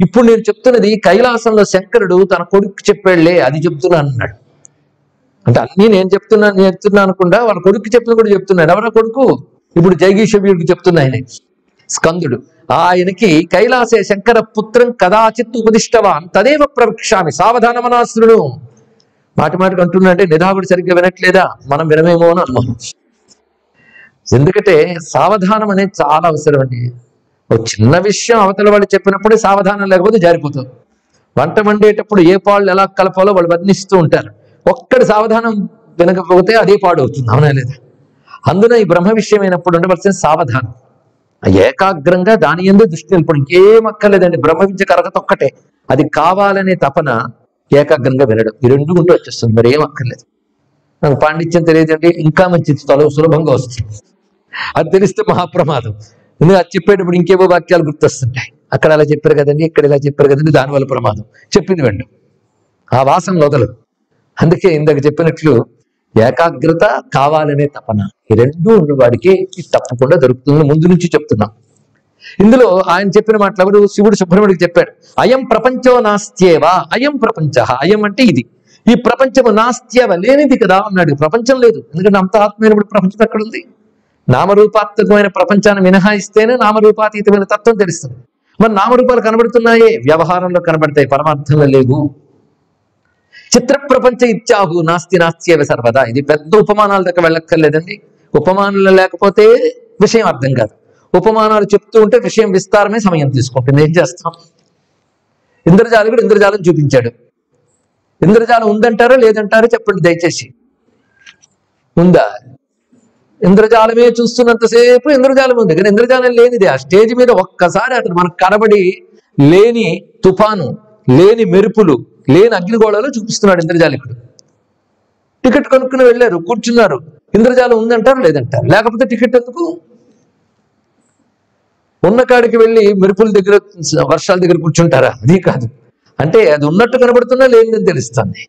ఇప్పుడు నేను చెప్తున్నది కైలాసంలో శంకరుడు తన కొడుకు చెప్పాడులే, అది చెప్తున్నాను అన్నాడు. అంటే అన్నీ నేను చెప్తున్నాను అనుకుండా వాళ్ళ కొడుకు చెప్పిన కూడా చెప్తున్నాడు. ఎవరో కొడుకు? ఇప్పుడు జైగీషవ్యుడికి చెప్తున్నా ఆయన, స్కందుడు. ఆయనకి కైలాసే శంకర పుత్రం కదాచిత్ ఉపదిష్టవాన్ తదేవ ప్రవక్ష్యామి సావధానమనాశ్రును. మాటి మాటికి అంటున్నా అంటే నిరాకుడు సరిగ్గా వినట్లేదా, మనం వినమేమో అని అనుమానం. ఎందుకంటే సావధానం అనేది చాలా అవసరం అండి. ఒక చిన్న విషయం అవతల వాళ్ళు చెప్పినప్పుడే సావధానం లేకపోతే జారిపోతుంది. వంట వండేటప్పుడు ఏ పాళ్ళు ఎలా కలపాలో వాళ్ళు వర్ణిస్తూ ఉంటారు. ఒక్కడి సావధానం వినకపోతే అదే పాడవుతుంది, అవునా లేదా? అందున ఈ బ్రహ్మ విషయం అయినప్పుడు ఉండవలసిన సావధానం, ఏకాగ్రంగా దాని యందు దృష్టి నిలపడం. ఇంకేం అక్కర్లేదండి, బ్రహ్మ విద్యకు అర్హత ఒక్కటే, అది కావాలనే తపన, ఏకాగ్రంగా వినడం. ఈ రెండు ఉంటూ వచ్చేస్తుంది, మరి ఏం అక్కర్లేదు. నాకు పాండిత్యం తెలియదండి, ఇంకా మంచిది, సులభంగా వస్తుంది. అది తెలిస్తే మహాప్రమాదం. ఎందుకంటే అది చెప్పేటప్పుడు ఇంకేవో వాక్యాలు గుర్తొస్తుంటాయి. అక్కడ అలా చెప్పారు కదండి, ఇక్కడ ఇలా చెప్పారు కదండి, దానివల్ల ప్రమాదం. చెప్పింది వెండు, ఆ వాసన వదలదు. అందుకే ఇందాక చెప్పినట్లు ఏకాగ్రత, కావాలనే తపన, ఈ రెండూ ఉన్నవాడికి తప్పకుండా దొరుకుతుంది. ముందు నుంచి చెప్తున్నాం. ఇందులో ఆయన చెప్పిన మాటలు ఎవరు? శివుడు సుబ్రహ్మణ్యుడికి చెప్పాడు. అయం ప్రపంచో నాస్త్యేవా, అయం ప్రపంచ, అయం అంటే ఇది, ఈ ప్రపంచము నాస్త్యేవ లేనిది కదా అన్నాడు. ప్రపంచం లేదు, ఎందుకంటే అంత ఆత్మైనప్పుడు ప్రపంచం ఎక్కడుంది? నామరూపాత్మకమైన ప్రపంచాన్ని మినహాయిస్తేనే నామరూపాతీతమైన తత్వం తెలుస్తుంది. మరి నామరూపాలు కనబడుతున్నాయే, వ్యవహారంలో కనబడతాయి, పరమార్థంలో లేవు. చిత్ర ప్రపంచ ఇత్యాహు నాస్తి నాస్త్యేవ సర్వదా. ఇది పెద్ద ఉపమానాల దగ్గర వెళ్ళక్కర్లేదండి. ఉపమానాలు లేకపోతే విషయం అర్థం కాదు. ఉపమానాలు చెప్తూ ఉంటే విషయం విస్తారమే సమయం తీసుకుంటుంది. ఏం చేస్తాం? ఇంద్రజాలికుడు ఇంద్రజాలం చూపించాడు. ఇంద్రజాలం ఉందంటారో లేదంటారో చెప్పండి దయచేసి. ఉందా? ఇంద్రజాలమే చూస్తున్నంతసేపు ఇంద్రజాలం ఉంది, కానీ ఇంద్రజాలం లేనిది. ఆ స్టేజ్ మీద ఒక్కసారి అతను మనకు కనబడి లేని తుఫాను, లేని మెరుపులు, లేని అగ్నిగోళాలు చూపిస్తున్నాడు ఇంద్రజాలికుడు. టికెట్ కొనుక్కుని వెళ్ళారు, కూర్చున్నారు. ఇంద్రజాలం ఉందంటారు లేదంటారు. లేకపోతే టికెట్ ఎందుకు? ఉన్న కాడికి వెళ్ళి మెరుపుల దగ్గర, వర్షాల దగ్గర కూర్చుంటారా? అది కాదు. అంటే అది ఉన్నట్టు కనబడుతున్నా లేనిదని తెలుస్తుంది.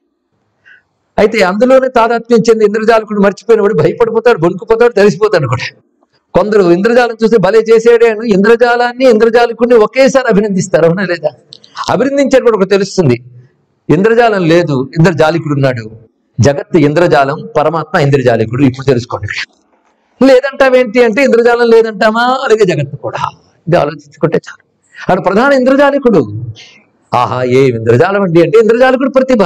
అయితే అందులోనే తాదాత్మ్యం చెంది ఇంద్రజాలకుడు మర్చిపోయినవాడు భయపడిపోతాడు, వణుకుపోతాడు, తెలిసిపోతాడు కూడా. కొందరు ఇంద్రజాలం చూసి భలే చేసేడే అని ఇంద్రజాలాన్ని, ఇంద్రజాలకుడిని ఒకేసారి అభినందిస్తారు, అవునా లేదా? అభినందించేటప్పుడు ఒక తెలుస్తుంది, ఇంద్రజాలం లేదు, ఇంద్రజాలికుడు ఉన్నాడు. జగత్తు ఇంద్రజాలం, పరమాత్మ ఇంద్రజాలికుడు. ఇప్పుడు తెలుసుకోండి. లేదంటావేంటి అంటే ఇంద్రజాలం లేదంటామా, అలాగే జగత్తు కూడా. ఇది ఆలోచించుకుంటే చాలు. అక్కడ ప్రధాన ఇంద్రజాలికుడు. ఆహా, ఏ ఇంద్రజాలం అండి అంటే ఇంద్రజాలికుడు ప్రతిభ,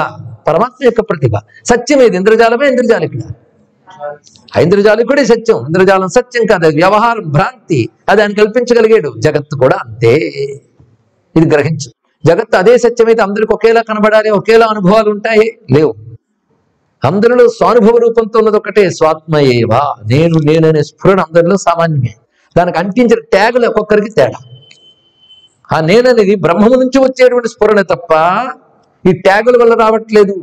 పరమాత్మ యొక్క ప్రతిభ. సత్యం ఏది? ఇంద్రజాలమే ఇంద్రజాలికుడు. ఇంద్రజాలికుడే సత్యం, ఇంద్రజాలం సత్యం కాదు, అది వ్యవహారం, భ్రాంతి. అది ఆయన కల్పించగలిగాడు. జగత్తు కూడా అంతే, ఇది గ్రహించు. జగత్తు అదే సత్యమైతే అందరికి ఒకేలా కనబడాలి, ఒకేలా అనుభవాలు ఉంటాయి? లేవు. అందరిలో స్వానుభవ రూపంతో ఉన్నది ఒకటే, స్వాత్మయేవా, నేను నేననే స్ఫురణ అందరిలో సామాన్యమే. దానికి అంటించిన ట్యాగులు ఒక్కొక్కరికి తేడా. ఆ నేననేది బ్రహ్మము నుంచి వచ్చేటువంటి స్ఫురణ తప్ప ఈ ట్యాగుల వల్ల రావట్లేదు.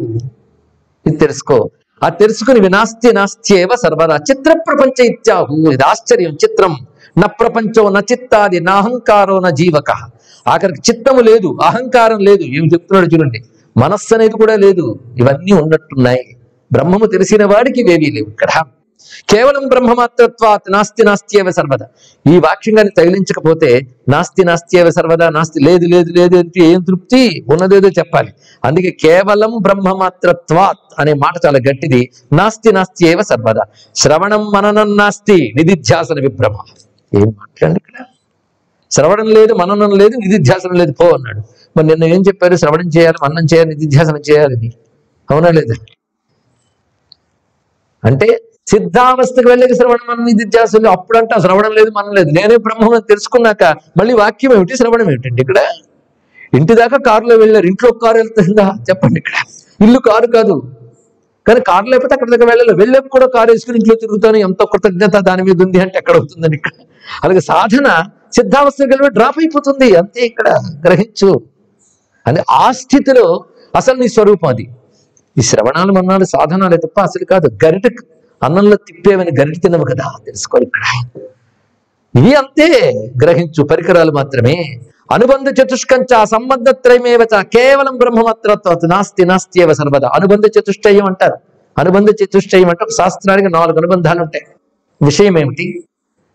ఇది తెలుసుకో. ఆ తెలుసుకుని వినాస్తి నాస్త్యేవ సర్వదా చిత్ర ప్రపంచ ఇత్యాహు. ఇది ఆశ్చర్యం. చిత్రం న ప్రపంచో న చిత్తాది నాహంకారో న జీవక. ఆఖరికి చిత్తము లేదు, అహంకారం లేదు. ఏమి చెప్తున్నాడు చూడండి, మనస్సు అనేది కూడా లేదు. ఇవన్నీ ఉన్నట్టున్నాయి. బ్రహ్మము తెలిసిన వాడికి ఇవేవీ లేవు. ఇక్కడ కేవలం బ్రహ్మమాత్రత్వాత్ నాస్తి నాస్త్యేవ సర్వదా. ఈ వాక్యంగాన్ని తగిలించకపోతే నాస్తి నాస్త్యేవ సర్వదా, నాస్తి లేదు లేదు లేదు అంటే ఏం తృప్తి? ఉన్నదేదో చెప్పాలి. అందుకే కేవలం బ్రహ్మమాత్రత్వాత్ అనే మాట చాలా గట్టిది. నాస్తి నాస్త్యేవ సర్వదా. శ్రవణం మననం నాస్తి నిధిధ్యాసన విభ్రమ. ఏం మాట్లాడండి ఇక్కడ? శ్రవణం లేదు, మననం లేదు, నిధిధ్యాసనం లేదు, పో అన్నాడు. మరి నిన్న ఏం చెప్పారు? శ్రవణం చేయాలి, మననం చేయాలి, నిధిధ్యాసనం చేయాలని. అవునా లేదా? అంటే సిద్ధావస్థకు వెళ్ళక శ్రవణం మన నిధిధ్యాసలు. అప్పుడంటే శ్రవణం లేదు, మనం లేదు. నేనే బ్రహ్మం తెలుసుకున్నాక మళ్ళీ వాక్యం ఏమిటి, శ్రవణం ఏమిటండి? ఇక్కడ ఇంటి దాకా కారులో వెళ్ళారు, ఇంట్లో కారు వెళ్తుందా చెప్పండి? ఇక్కడ ఇల్లు కారు కాదు, కానీ కారు లేకపోతే అక్కడ దగ్గర వెళ్ళలేక కూడా కారు వేసుకుని ఇంట్లో తిరుగుతాను, ఎంతో కృతజ్ఞత దాని మీద ఉంది అంటే ఎక్కడ అవుతుందని. ఇక్కడ అలాగే సాధన సిద్ధావస్థకు వెళ్ళి డ్రాప్ అయిపోతుంది, అంతే. ఇక్కడ గ్రహించు. అని ఆ స్థితిలో అసలు నీ స్వరూపం అది. ఈ శ్రవణాలు మన్నాలు సాధనాలే తప్ప అసలు కాదు. గరిట అన్నంలో తిప్పేవని గరిట తినవు కదా, తెలుసుకో. ఇక్కడ ఇవి అంతే, గ్రహించు. పరికరాలు మాత్రమే. అనుబంధ చతుష్కంచ సంబంధత్రయమేవచ కేవలం బ్రహ్మమాత్రత్వాత్ నాస్తి నాస్త్యేవ సర్వదా. అనుబంధ చతుష్టయం అంటారు. అనుబంధ చతుష్టయం అంటే ఒక శాస్త్రానికి 4 అనుబంధాలు ఉంటాయి. విషయం ఏమిటి,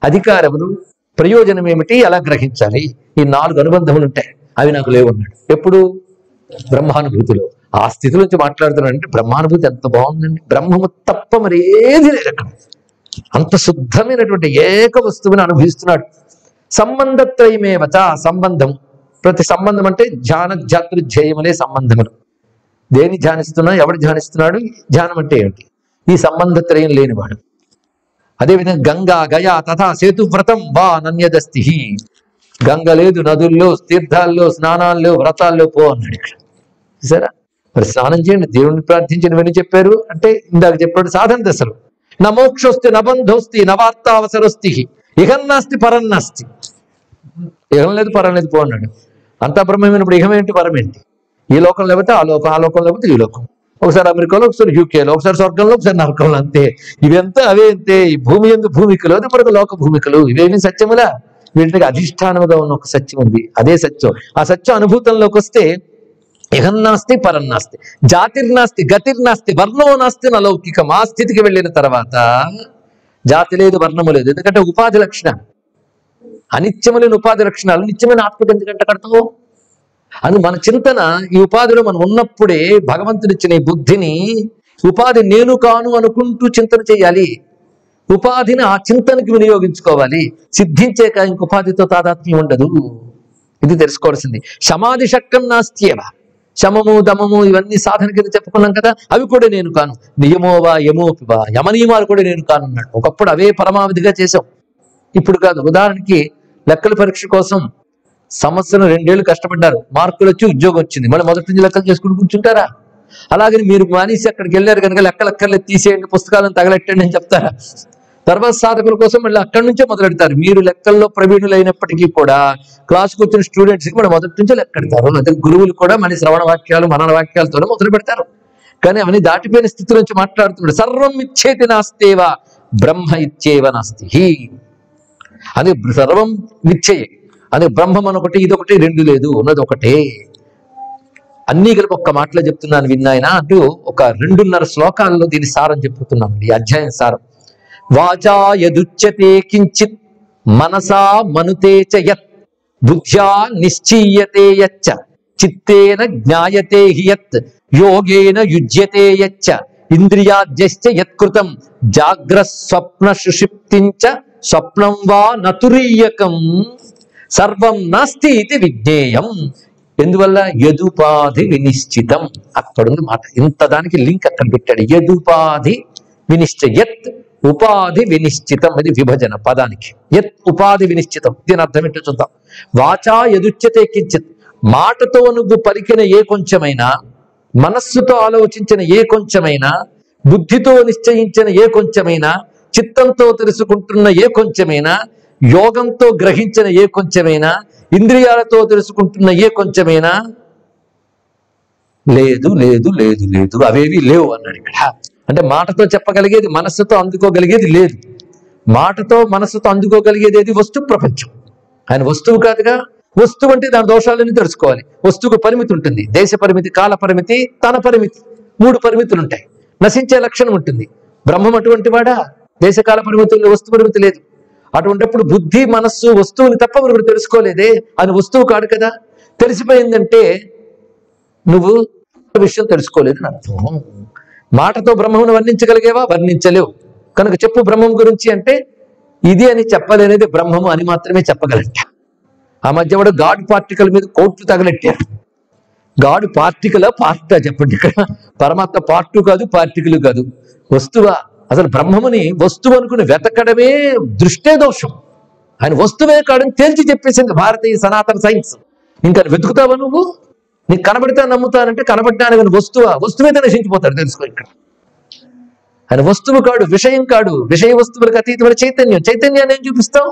అధికారములు, ప్రయోజనం ఏమిటి, ఎలా గ్రహించాలి, ఈ 4 అనుబంధములు ఉంటాయి. అవి నాకు లేవు అన్నాడు. ఎప్పుడు? బ్రహ్మానుభూతిలో. ఆ స్థితి నుంచి మాట్లాడుతున్నాడంటే బ్రహ్మానుభూతి ఎంత బాగుందండి. బ్రహ్మము తప్ప మరి ఏది లేదు అక్కడ. అంత శుద్ధమైనటువంటి ఏక వస్తువుని అనుభవిస్తున్నాడు. సంబంధత్రయమేవచ, సంబంధం, ప్రతి సంబంధం అంటే ధ్యానధ్యాతృధ్యేయములే సంబంధములు. దేని ధ్యానిస్తున్నా, ఎవడు ధ్యానిస్తున్నాడు, ధ్యానం అంటే ఏమిటి? ఈ సంబంధత్రయం లేనివాడు. అదేవిధంగా గంగా గయా తథా సేతువ్రతం వా నన్యదస్తి. గంగ లేదు, నదుల్లో, తీర్థాల్లో, స్నానాల్లో, వ్రతాల్లో పో అన్నాడు ఇక్కడ. చూసారా? మరి స్నానం చేయండి, దేవుణ్ణి ప్రార్థించినవన్నీ చెప్పారు. అంటే ఇందాక చెప్పాడు సాధన దశలు. న మోక్షోస్తి నబంధోస్తి నవార్తావసరస్తి ఇహన్నాస్తి పరన్నాస్తి. ఇహం లేదు పరం లేదు పో అన్నాడు. అంతా బ్రహ్మమైనప్పుడు ఇహం ఏంటి, పరం ఏంటి? ఈ లోకం లేకపోతే ఆ లోకం, ఆ లోకం లేకపోతే ఈ లోకం. ఒకసారి అమెరికాలో, ఒకసారి యూకేలో, ఒకసారి స్వర్గంలో, ఒకసారి నరకంలో, అంతే. ఇవంతా అవే అంతే. ఈ భూమి ఎందు భూమికలు, అది మనకు లోక భూమికలు. ఇవేమి సత్యములా? వీటికి అధిష్టానముగా ఉన్న ఒక సత్యం ఉంది, అదే సత్యం. ఆ సత్యం అనుభూతంలోకి వస్తే ఇహన్నాస్తి పరన్నాస్తి, జాతిర్నాస్తి గతిర్నాస్తి వర్ణో నాస్తి నలౌకికం. ఆ స్థితికి వెళ్ళిన తర్వాత జాతి లేదు, వర్ణము లేదు. ఎందుకంటే ఉపాధి లక్షణం, అనిత్యములైన ఉపాధి లక్షణాలు నిత్యమైన ఆత్మకి ఎందుకంటే కడతావు. అది మన చింతన. ఈ ఉపాధిలో మనం ఉన్నప్పుడే భగవంతుడిచ్చిన ఈ బుద్ధిని, ఉపాధి నేను కాను అనుకుంటూ చింతన చేయాలి. ఉపాధిని ఆ చింతనకి వినియోగించుకోవాలి. సిద్ధించేక ఇంక ఉపాధితో తాదాత్మ్యం ఉండదు. ఇది తెలుసుకోవాల్సింది. శమాది షట్కం నాస్త్యేవ. శమము దమము ఇవన్నీ సాధన కింద చెప్పుకున్నాం కదా, అవి కూడా నేను కాను. నియమోవా యమోపివా, యమనియమాలు కూడా నేను కాను అన్నాడు. ఒకప్పుడు అవే పరమావధిగా చేశాం, ఇప్పుడు కాదు. ఉదాహరణకి లెక్కల పరీక్ష కోసం సంవత్సరం 2 ఏళ్ళు కష్టపడ్డారు, మార్కులు వచ్చి ఉద్యోగం వచ్చింది. మళ్ళీ మొదటి నుంచి లెక్కలు చేసుకుని కూర్చుంటారా? అలాగని మీరు మానేసి అక్కడికి వెళ్ళారు కనుక లెక్కలెక్కర్లేదు, తీసేయండి, పుస్తకాలను తగలెట్టండి అని చెప్తారా? తర్వాత సాధకుల కోసం మళ్ళీ అక్కడి నుంచే మొదలెడతారు. మీరు లెక్కల్లో ప్రవీణులైనప్పటికీ కూడా క్లాస్కి వచ్చిన స్టూడెంట్స్కి మనం మొదటి నుంచే లెక్కెడతారు. అదే గురువులు కూడా మన శ్రవణ వాక్యాలు, మనన వాక్యాలతోనే మొదలు పెడతారు. కానీ అవన్నీ దాటిపోయిన స్థితి నుంచి మాట్లాడుతున్నాడు. సర్వం ఇచ్చేతి నాస్తేవా బ్రహ్మ ఇచ్చేవ నాస్తి. అది సర్వం నిశ్చయే. అదే బ్రహ్మం అనొకటి, ఇదొకటి, రెండు లేదు, ఉన్నది ఒకటే. అన్నీ కలిపి ఒక్క మాటలో చెప్తున్నాను విన్నాయన అంటూ ఒక 2.5 శ్లోకాల్లో దీని సారం చెప్పుతున్నాను. ఈ అధ్యాయం సారం. వాచా యదుచ్యతే కించిత్ మనసా మనుతే చ యత్ బుద్ధ్యా నిశ్చీయతే యచ్చ చిత్తేన జ్ఞాయతే హి యత్ యోగేన యుజ్యతే యచ్చ ఇంద్రియాద్యశ్చ యత్కృతం జాగ్రస్వప్న సుషుప్తించ స్వప్నం వా నతురీయకం సర్వం నాస్తి ఇది విజ్ఞేయం. ఎందువల్ల? యదుపాధి వినిశ్చితం. అక్కడుంది మాట. ఇంత దానికి లింక్ అక్కడ పెట్టాడు. యదుపాధి వినిశ్చయత్, ఉపాధి వినిశ్చితం. ఇది విభజన పదానికి. యత్ ఉపాధి వినిశ్చితం. దీని అర్థం ఏంటో చూద్దాం. వాచా యదుచ్యతే కించిత్, మాటతో నువ్వు పలికిన ఏ కొంచెమైనా, మనస్సుతో ఆలోచించిన ఏ కొంచెమైనా, బుద్ధితో నిశ్చయించిన ఏ కొంచెమైనా, చిత్తంతో తెలుసుకుంటున్న ఏ కొంచెమైనా, యోగంతో గ్రహించిన ఏ కొంచెమైనా, ఇంద్రియాలతో తెలుసుకుంటున్న ఏ కొంచెమైనా లేదు లేదు లేదు లేదు, అవేవి లేవు అన్నాడు ఇక్కడ. అంటే మాటతో చెప్పగలిగేది, మనస్సుతో అందుకోగలిగేది లేదు. మాటతో మనస్సుతో అందుకోగలిగేది ఏది? వస్తు ప్రపంచం. ఆయన వస్తువు కాదుగా. వస్తువు అంటే దాని దోషాలని తెలుసుకోవాలి. వస్తువుకు పరిమితి ఉంటుంది. దేశ పరిమితి, కాల పరిమితి, తన పరిమితి, 3 పరిమితులు ఉంటాయి. నశించే లక్షణం ఉంటుంది. బ్రహ్మం అటువంటి వాడా? దేశకాల పరిమితుల్లో వస్తు పరిమితి లేదు. అటువంటిప్పుడు బుద్ధి, మనస్సు వస్తువుని తప్ప మనం తెలుసుకోలేదే. అది వస్తువు కాదు కదా. తెలిసిపోయిందంటే నువ్వు విషయం తెలుసుకోలేదు అని అర్థం. మాటతో బ్రహ్మమును వర్ణించగలిగేవా? వర్ణించలేవు. కనుక చెప్పు బ్రహ్మం గురించి అంటే ఇది అని చెప్పలేనిది బ్రహ్మము అని మాత్రమే చెప్పగలంట. ఆ మధ్య వాడు గాడ్ పార్టికల్ మీద కోట్లు తగలెట్టారు. గాడ్ పార్టికల్ పార్టా చెప్పండి. ఇక్కడ పరమాత్మ పార్టు కాదు, పార్టికల్ కాదు, వస్తువా? అసలు బ్రహ్మముని వస్తువు అనుకుని వెతకడమే దృష్టే దోషం. ఆయన వస్తువే కాడని తేల్చి చెప్పేసింది భారతీయ సనాతన సైన్స్. ఇంకా వెతుకుతావా నువ్వు? నీకు కనబడితే నమ్ముతానంటే కనబడ్డాను కానీ వస్తువా? వస్తువైతే నశించిపోతాడు. తెలుసుకో ఇక్కడ. ఆయన వస్తువు కాడు, విషయం కాడు. విషయ వస్తువులకు అతీతమైన చైతన్యం. చైతన్యాన్ని ఏం చూపిస్తావు?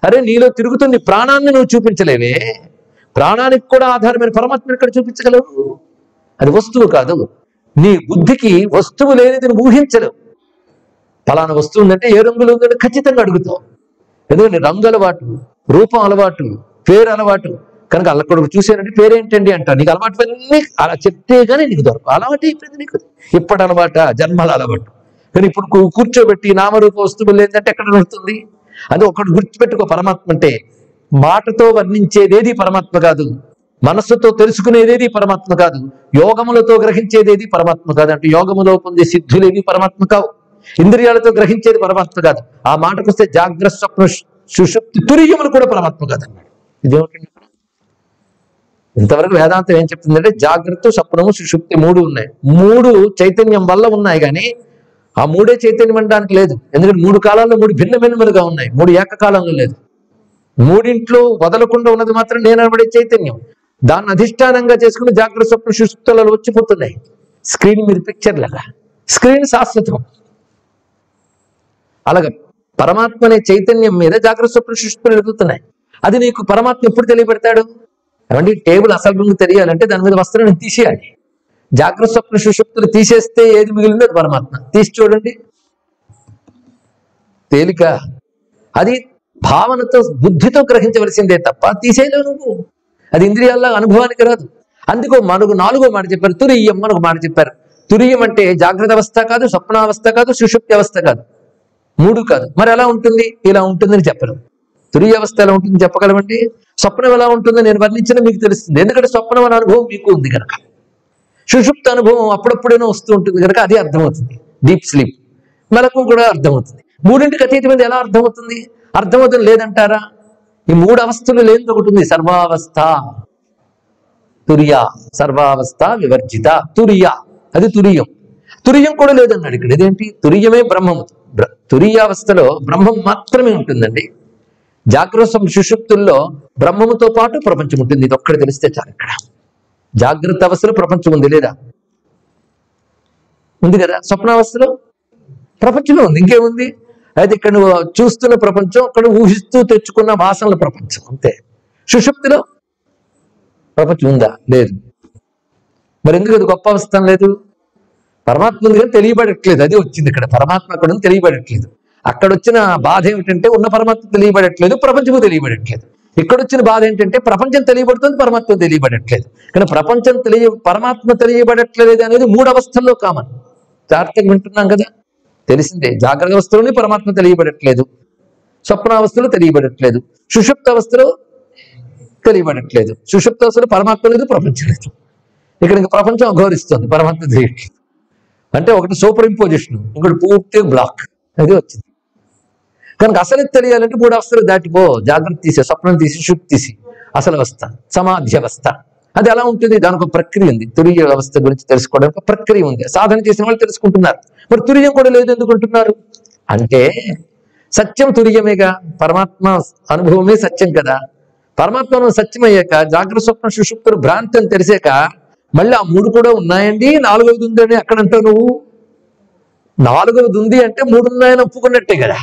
అరే నీలో తిరుగుతున్న ప్రాణాన్ని నువ్వు చూపించలేవే. ప్రాణానికి కూడా ఆధారమైన పరమాత్మను ఇక్కడ చూపించగలవు. అది వస్తువు కాదు. నీ బుద్ధికి వస్తువు లేనిది నువ్వు ఊహించలేవు. ఫలానా వస్తువు ఉందంటే ఏ రంగులు ఉందంటే ఖచ్చితంగా అడుగుతావు. ఎందుకంటే రంగు అలవాటు, రూపం అలవాటు, పేరు అలవాటు. కనుక అల్లకొడుకు చూసానంటే పేరేంటండి అంట. నీకు అలవాటు అన్నీ అలా చెప్తే కానీ నీకు దొరకవు. అలవాటు అయిపోయింది నీకు. ఇప్పటి అలవాట, జన్మల అలవాటు. కానీ ఇప్పుడు కూర్చోబెట్టి నామరూప వస్తువులు ఏంటంటే ఎక్కడ దొరుకుతుంది? అది ఒకటి గుర్తుపెట్టుకో. పరమాత్మ అంటే మాటతో వర్ణించేదేది పరమాత్మ కాదు. మనస్సుతో తెలుసుకునేదేది పరమాత్మ కాదు, యోగములతో గ్రహించేదేది పరమాత్మ కాదు. అంటే యోగములో పొందే సిద్ధులేవి పరమాత్మ కావు, ఇంద్రియాలతో గ్రహించేది పరమాత్మ కాదు. ఆ మాటకు వస్తే జాగ్రత్త స్వప్న సుషుప్తి తురీయములు కూడా పరమాత్మ కాదన్నాడు. ఇదేమిటండి? ఇంతవరకు వేదాంతం ఏం చెప్తుందంటే జాగ్రత్త, స్వప్నము, సుషుప్తి మూడు ఉన్నాయి. మూడు చైతన్యం వల్ల ఉన్నాయి, కానీ ఆ మూడే చైతన్యం అనడానికి లేదు. ఎందుకంటే మూడు కాలాల్లో మూడు భిన్న భిన్నములుగా ఉన్నాయి, మూడు ఏకకాలంలో లేదు. మూడింట్లో వదలకుండా ఉన్నది మాత్రం నేను అనబడే చైతన్యం. దాన్ని అధిష్టానంగా చేసుకుని జాగ్రత్త స్వప్న సుషుప్తులలో వచ్చిపోతున్నాయి. స్క్రీన్ మీద పిక్చర్ లాగా, స్క్రీన్ శాశ్వతం. అలాగే పరమాత్మ అనే చైతన్యం మీద జాగ్రత్త స్వప్న సుషుప్తులు ఎదుగుతున్నాయి. అది నీకు పరమాత్మ ఎప్పుడు తెలియబెడతాడు? ఏమంటే టేబుల్ అసలు రంగు తెలియాలంటే దాని మీద వస్త్రాన్ని తీసేయాలి. జాగ్రత్త స్వప్న సుషుప్తులు తీసేస్తే ఏది మిగిలిందో అది పరమాత్మ. తీసి చూడండి, తేలిక. అది భావనతో బుద్ధితో గ్రహించవలసిందే తప్ప తీసేయలేవు నువ్వు. అది ఇంద్రియాల్లో అనుభవానికి రాదు. అందుకో మనకు నాలుగో మాట చెప్పారు, తురీయం అని ఒక మాట చెప్పారు. తురీయం అంటే జాగ్రత్త అవస్థ కాదు, స్వప్నావస్థ కాదు, సుషుప్తి అవస్థ కాదు, మూడు కాదు. మరి ఎలా ఉంటుంది? ఇలా ఉంటుందని చెప్పరు. తురీయ అవస్థ ఎలా ఉంటుందని చెప్పగలమండి? స్వప్నం ఎలా ఉంటుందో నేను వర్ణించిన మీకు తెలుస్తుంది, ఎందుకంటే స్వప్నం అనే అనుభవం మీకు ఉంది కనుక. సుషుప్త అనుభవం అప్పుడప్పుడేనో వస్తూ ఉంటుంది కనుక అది అర్థమవుతుంది. డీప్ స్లీప్, మెలకు కూడా అర్థమవుతుంది. మూడింటికి అతీతమైనది ఎలా అర్థమవుతుంది? అర్థమవుతుంది లేదంటారా? ఈ మూడు అవస్థలు లేనిది ఒకటి ఉంది, సర్వావస్థ తుర్య, సర్వావస్థ వివర్జిత తుర్య, అది తురియం. తురియం కూడా లేదన్నాడు ఇక్కడ. ఇదేంటి? తురియమే బ్రహ్మము. తురియావస్థలో బ్రహ్మం మాత్రమే ఉంటుందండి. జాగ్రత్త సుషుప్తుల్లో బ్రహ్మముతో పాటు ప్రపంచం ఉంటుంది. ఇది ఒక్కటి తెలిస్తే చాలు. ఇక్కడ జాగ్రత్త అవస్థలో ప్రపంచం ఉంది లేదా? ఉంది కదా. స్వప్నావస్థలో ప్రపంచమే ఉంది, ఇంకేముంది? అయితే ఇక్కడ నువ్వు చూస్తున్న ప్రపంచం, అక్కడ ఊహిస్తూ తెచ్చుకున్న వాసనల ప్రపంచం అంతే. సుషుప్తిలో ప్రపంచం ఉందా? లేదు. మరి ఎందుకు అది గొప్ప అవస్థ లేదు? పరమాత్మ ఉంది కానీ తెలియబడట్లేదు, అది వచ్చింది ఇక్కడ. పరమాత్మ అక్కడ ఉంది, తెలియబడట్లేదు. అక్కడ వచ్చిన బాధ ఏమిటంటే ఉన్న పరమాత్మ తెలియబడట్లేదు, ప్రపంచము తెలియబడట్లేదు. ఇక్కడ వచ్చిన బాధ ఏంటంటే ప్రపంచం తెలియబడుతుంది, పరమాత్మ తెలియబడట్లేదు. కానీ పరమాత్మ తెలియబడట్లేదు అనేది మూడు అవస్థల్లో కామన్. జాగ్రత్తగా వింటున్నాం కదా, తెలిసిందే. జాగ్రత్త అవస్థలోనే పరమాత్మ తెలియబడట్లేదు, స్వప్నావస్థలో తెలియబడట్లేదు, సుషుప్త అవస్థలో తెలియబడట్లేదు. సుషుప్త అవస్థలో పరమాత్మ లేదు, ప్రపంచం లేదు. ఇక్కడ ఇంకా ప్రపంచం అఘోరిస్తుంది, పరమాత్మ తెలియట్లేదు. అంటే ఒకటి సూపర్ ఇంపోజిషన్, ఇంకోటి పూర్తిగా బ్లాక్, అది వచ్చింది. కనుక అసలు తెలియాలంటే మూడు అవస్థలు దాటిపో. జాగ్రత్త తీసి, స్వప్నం తీసి, సుషుప్తి తీసి, అసలు అవస్థ సమాధి అవస్థ. అది ఎలా ఉంటుంది? దానికి ఒక ప్రక్రియ ఉంది. తురియ అవస్థ గురించి తెలుసుకోవడానికి ఒక ప్రక్రియ ఉంది. సాధన చేసిన వాళ్ళు తెలుసుకుంటున్నారు. మరి తురియం కూడా లేదు ఎందుకుంటున్నారు అంటే, సత్యం తురియమేగా, పరమాత్మ అనుభవమే సత్యం కదా. పరమాత్మ సత్యం అయ్యాక జాగ్రత్త స్వప్న సుషుప్తులు భ్రాంతి అని తెలిసాక మళ్ళీ ఆ మూడు కూడా ఉన్నాయండి, నాలుగవది ఉందని అక్కడంటావు నువ్వు. నాలుగవది ఉంది అంటే మూడు ఉన్నాయని ఒప్పుకున్నట్టే కదా.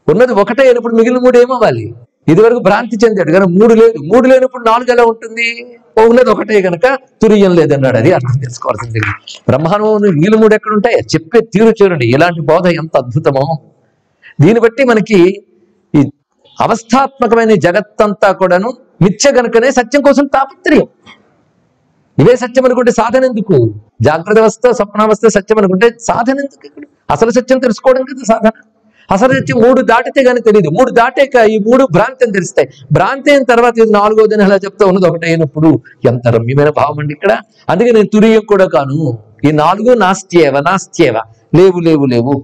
ఉన్నది ఒకటే అయినప్పుడు మిగిలిన మూడు ఏమవ్వాలి? ఇదివరకు భ్రాంతి చెందాడు కానీ మూడు లేదు. మూడు లేనప్పుడు నాలుగు ఎలా ఉంటుంది? ఉన్నది ఒకటే కనుక తురియం లేదన్నాడు. అది అర్థం తెలుసుకోవాల్సింది. బ్రహ్మానుభవం మిగిలిన మూడు ఎక్కడ ఉంటాయి? చెప్పే తీరు చూడండి, ఇలాంటి బోధ ఎంత అద్భుతమో. దీన్ని బట్టి మనకి ఈ అవస్థాత్మకమైన జగత్తంతా కూడాను మిథ్య గనుకనే సత్యం కోసం తాపత్రయం. ఇవే సత్యం అనుకుంటే సాధన ఎందుకు? జాగ్రత్త అవస్థ, స్వప్నావస్థ సత్యం అనుకుంటే సాధన ఎందుకు? ఇక్కడ అసలు సత్యం తెలుసుకోవడం కదా సాధన. అసలు సత్యం మూడు దాటితే కానీ తెలియదు. మూడు దాటాక ఈ మూడు భ్రాంతి అని తెలుస్తాయి. భ్రాంతి అయిన తర్వాత ఇది నాలుగోదని ఎలా చెప్తా ఉన్నది ఒకటి అయినప్పుడు ఎంత రమ్యమైన భావం అండి ఇక్కడ. అందుకే నేను తురియం కూడా కాను. ఈ నాలుగు నాస్త్యేవ నాస్త్యేవ, లేవు లేవు లేవు.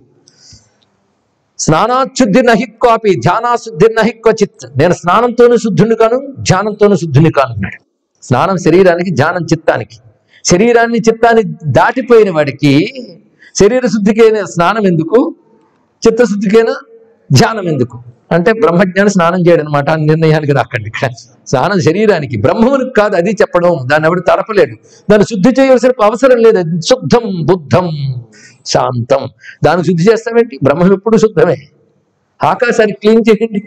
స్నానాశుద్ధి నహిక్వాపి ధ్యానాశుద్ధి నహిక్వచిత్. నేను స్నానంతోనూ శుద్ధుని కాను, ధ్యానంతోనూ శుద్ధుని కాను అన్నాడు. స్నానం శరీరానికి, ధ్యానం చిత్తానికి. శరీరాన్ని చిత్తాన్ని దాటిపోయిన వాడికి శరీర శుద్ధికైన స్నానం ఎందుకు, చిత్తశుద్ధికైనా ధ్యానం ఎందుకు అంటే బ్రహ్మజ్ఞానం స్నానం చేయడం అనమాట. నిర్ణయానికి రాకండి. ఇక్కడ స్నానం శరీరానికి, బ్రహ్మమునికి కాదు. అది చెప్పడం, దాన్ని ఎవడు తడపలేడు. దాన్ని శుద్ధి చేయవలసిన అవసరం లేదు. శుద్ధం బుద్ధం శాంతం. దాన్ని శుద్ధి చేస్తామేంటి? బ్రహ్మం ఎప్పుడు శుద్ధమే. ఆకాశాన్ని క్లీన్ చేయండి,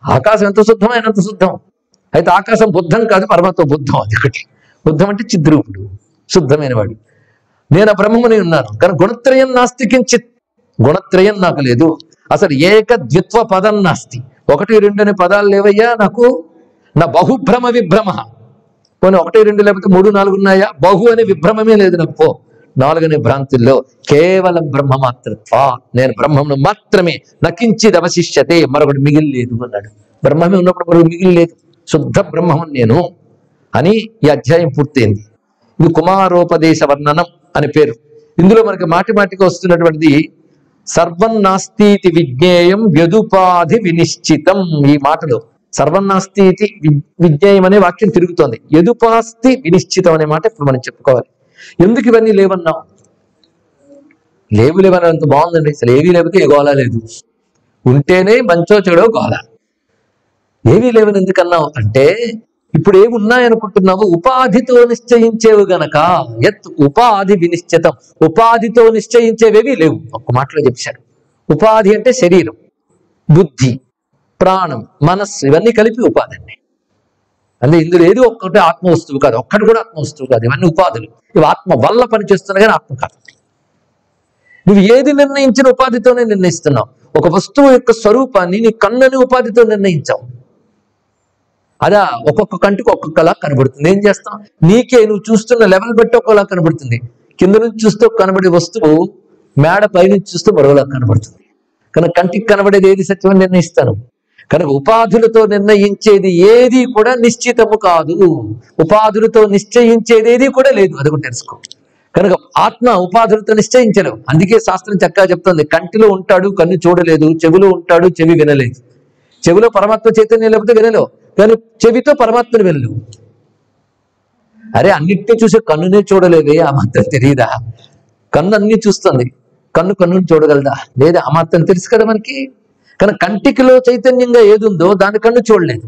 ఆకాశం ఎంత శుద్ధమైనంత శుద్ధం. అయితే ఆకాశం బుద్ధం కాదు, పరమాత్మ బుద్ధం. అది ఒకటి. బుద్ధం అంటే చిద్రూపుడు, శుద్ధమైన వాడు. నేను ఆ బ్రహ్మముని ఉన్నాను కానీ గుణత్రయం నాస్తి కించిత్. గుణత్రయం నాకు లేదు. అసలు ఏక ద్విత్వ పదం నాస్తి. ఒకటి రెండు అనే పదాలు లేవయ్యా నాకు. నా బహుభ్రమ విభ్రమ. పోనీ ఒకటి రెండు లేకపోతే మూడు నాలుగు ఉన్నాయా? బహు అనే విభ్రమమే లేదు నాకు. పో నాలుగనే భ్రాంతుల్లో కేవలం బ్రహ్మ మాత్రత్వ. నేను బ్రహ్మమును మాత్రమే, నకించిది అవశిష్యతే, మరొకటి మిగిలి లేదు అన్నాడు. బ్రహ్మమే ఉన్నప్పుడు మరొకటి మిగిలి లేదు. శుద్ధ బ్రహ్మం నేను అని ఈ అధ్యాయం పూర్తయింది. ఇది కుమారోపదేశ వర్ణనం అని పేరు. ఇందులో మనకి మాటి మాటికి వస్తున్నటువంటిది సర్వం నాస్తి విజ్ఞేయం యదుపాధి వినిశ్చితం. ఈ మాటలో సర్వం నాస్తి విజ్ఞేయం అనే వాక్యం తిరుగుతోంది. యదుపాస్తి వినిశ్చితం అనే మాట ఇప్పుడు మనం చెప్పుకోవాలి. ఎందుకు ఇవన్నీ లేవన్నాం? లేవని అంత బాగుందండి. అసలు ఏవీ లేకపోతే ఏ గోళ లేదు, ఉంటేనే మంచో చెడో గోళ. ఏవీ లేవని ఎందుకన్నావు అంటే, ఇప్పుడు ఏమి ఉన్నాయనుకుంటున్నావు? ఉపాధితో నిశ్చయించేవి గనక. యత్ ఉపాధి వినిశ్చితం, ఉపాధితో నిశ్చయించేవేవి లేవు. ఒక్క మాటలో చెప్పాడు. ఉపాధి అంటే శరీరం, బుద్ధి, ప్రాణం, మనస్సు, ఇవన్నీ కలిపి ఉపాధి అండి. అంటే ఇందులో ఏది ఒక్కటి ఆత్మ వస్తువు కాదు, ఒక్కటి కూడా ఆత్మ వస్తువు కాదు. ఇవన్నీ ఉపాధులు. ఇవి ఆత్మ వల్ల పనిచేస్తున్నాయి కానీ ఆత్మ కాదు. నువ్వు ఏది నిర్ణయించిన ఉపాధితోనే నిర్ణయిస్తున్నావు. ఒక వస్తువు యొక్క స్వరూపాన్ని నీ కన్నుని ఉపాధితో నిర్ణయించావు. అదా ఒక్కొక్క కంటికి ఒక్కొక్కలా కనబడుతుంది. ఏం చేస్తాం? నీకే నువ్వు చూస్తున్న లెవెల్ బట్టి ఒక్కలా కనబడుతుంది. కింద నుంచి చూస్తూ కనబడే వస్తువు మేడ పైనుంచి చూస్తూ మరోలా కనబడుతుంది. కనుక కంటికి కనబడేది ఏది సత్యమని నిర్ణయిస్తాను. కనుక ఉపాధులతో నిర్ణయించేది ఏది కూడా నిశ్చితము కాదు. ఉపాధులతో నిశ్చయించేది ఏది కూడా లేదు. అది కూడా తెలుసుకో. కనుక ఆత్మ ఉపాధులతో నిశ్చయించలేవు. అందుకే శాస్త్రం చక్కగా చెప్తుంది, కంటిలో ఉంటాడు కన్ను చూడలేదు, చెవిలో ఉంటాడు చెవి వినలేదు. చెవిలో పరమాత్మ చైతన్యం లేకపోతే వినలేవు, కానీ చెవితో పరమాత్మను వినలేవు. అరే అన్నిటినీ చూసే కన్నునే చూడలేదే, ఆ మాత్రం తెలియదా? కన్ను అన్ని చూస్తుంది, కన్నుని చూడగలదా? లేదా? ఆ మాత్రం తెలుసు కదా మనకి. కానీ కంటికిలో చైతన్యంగా ఏది ఉందో దాని కన్ను చూడలేదు.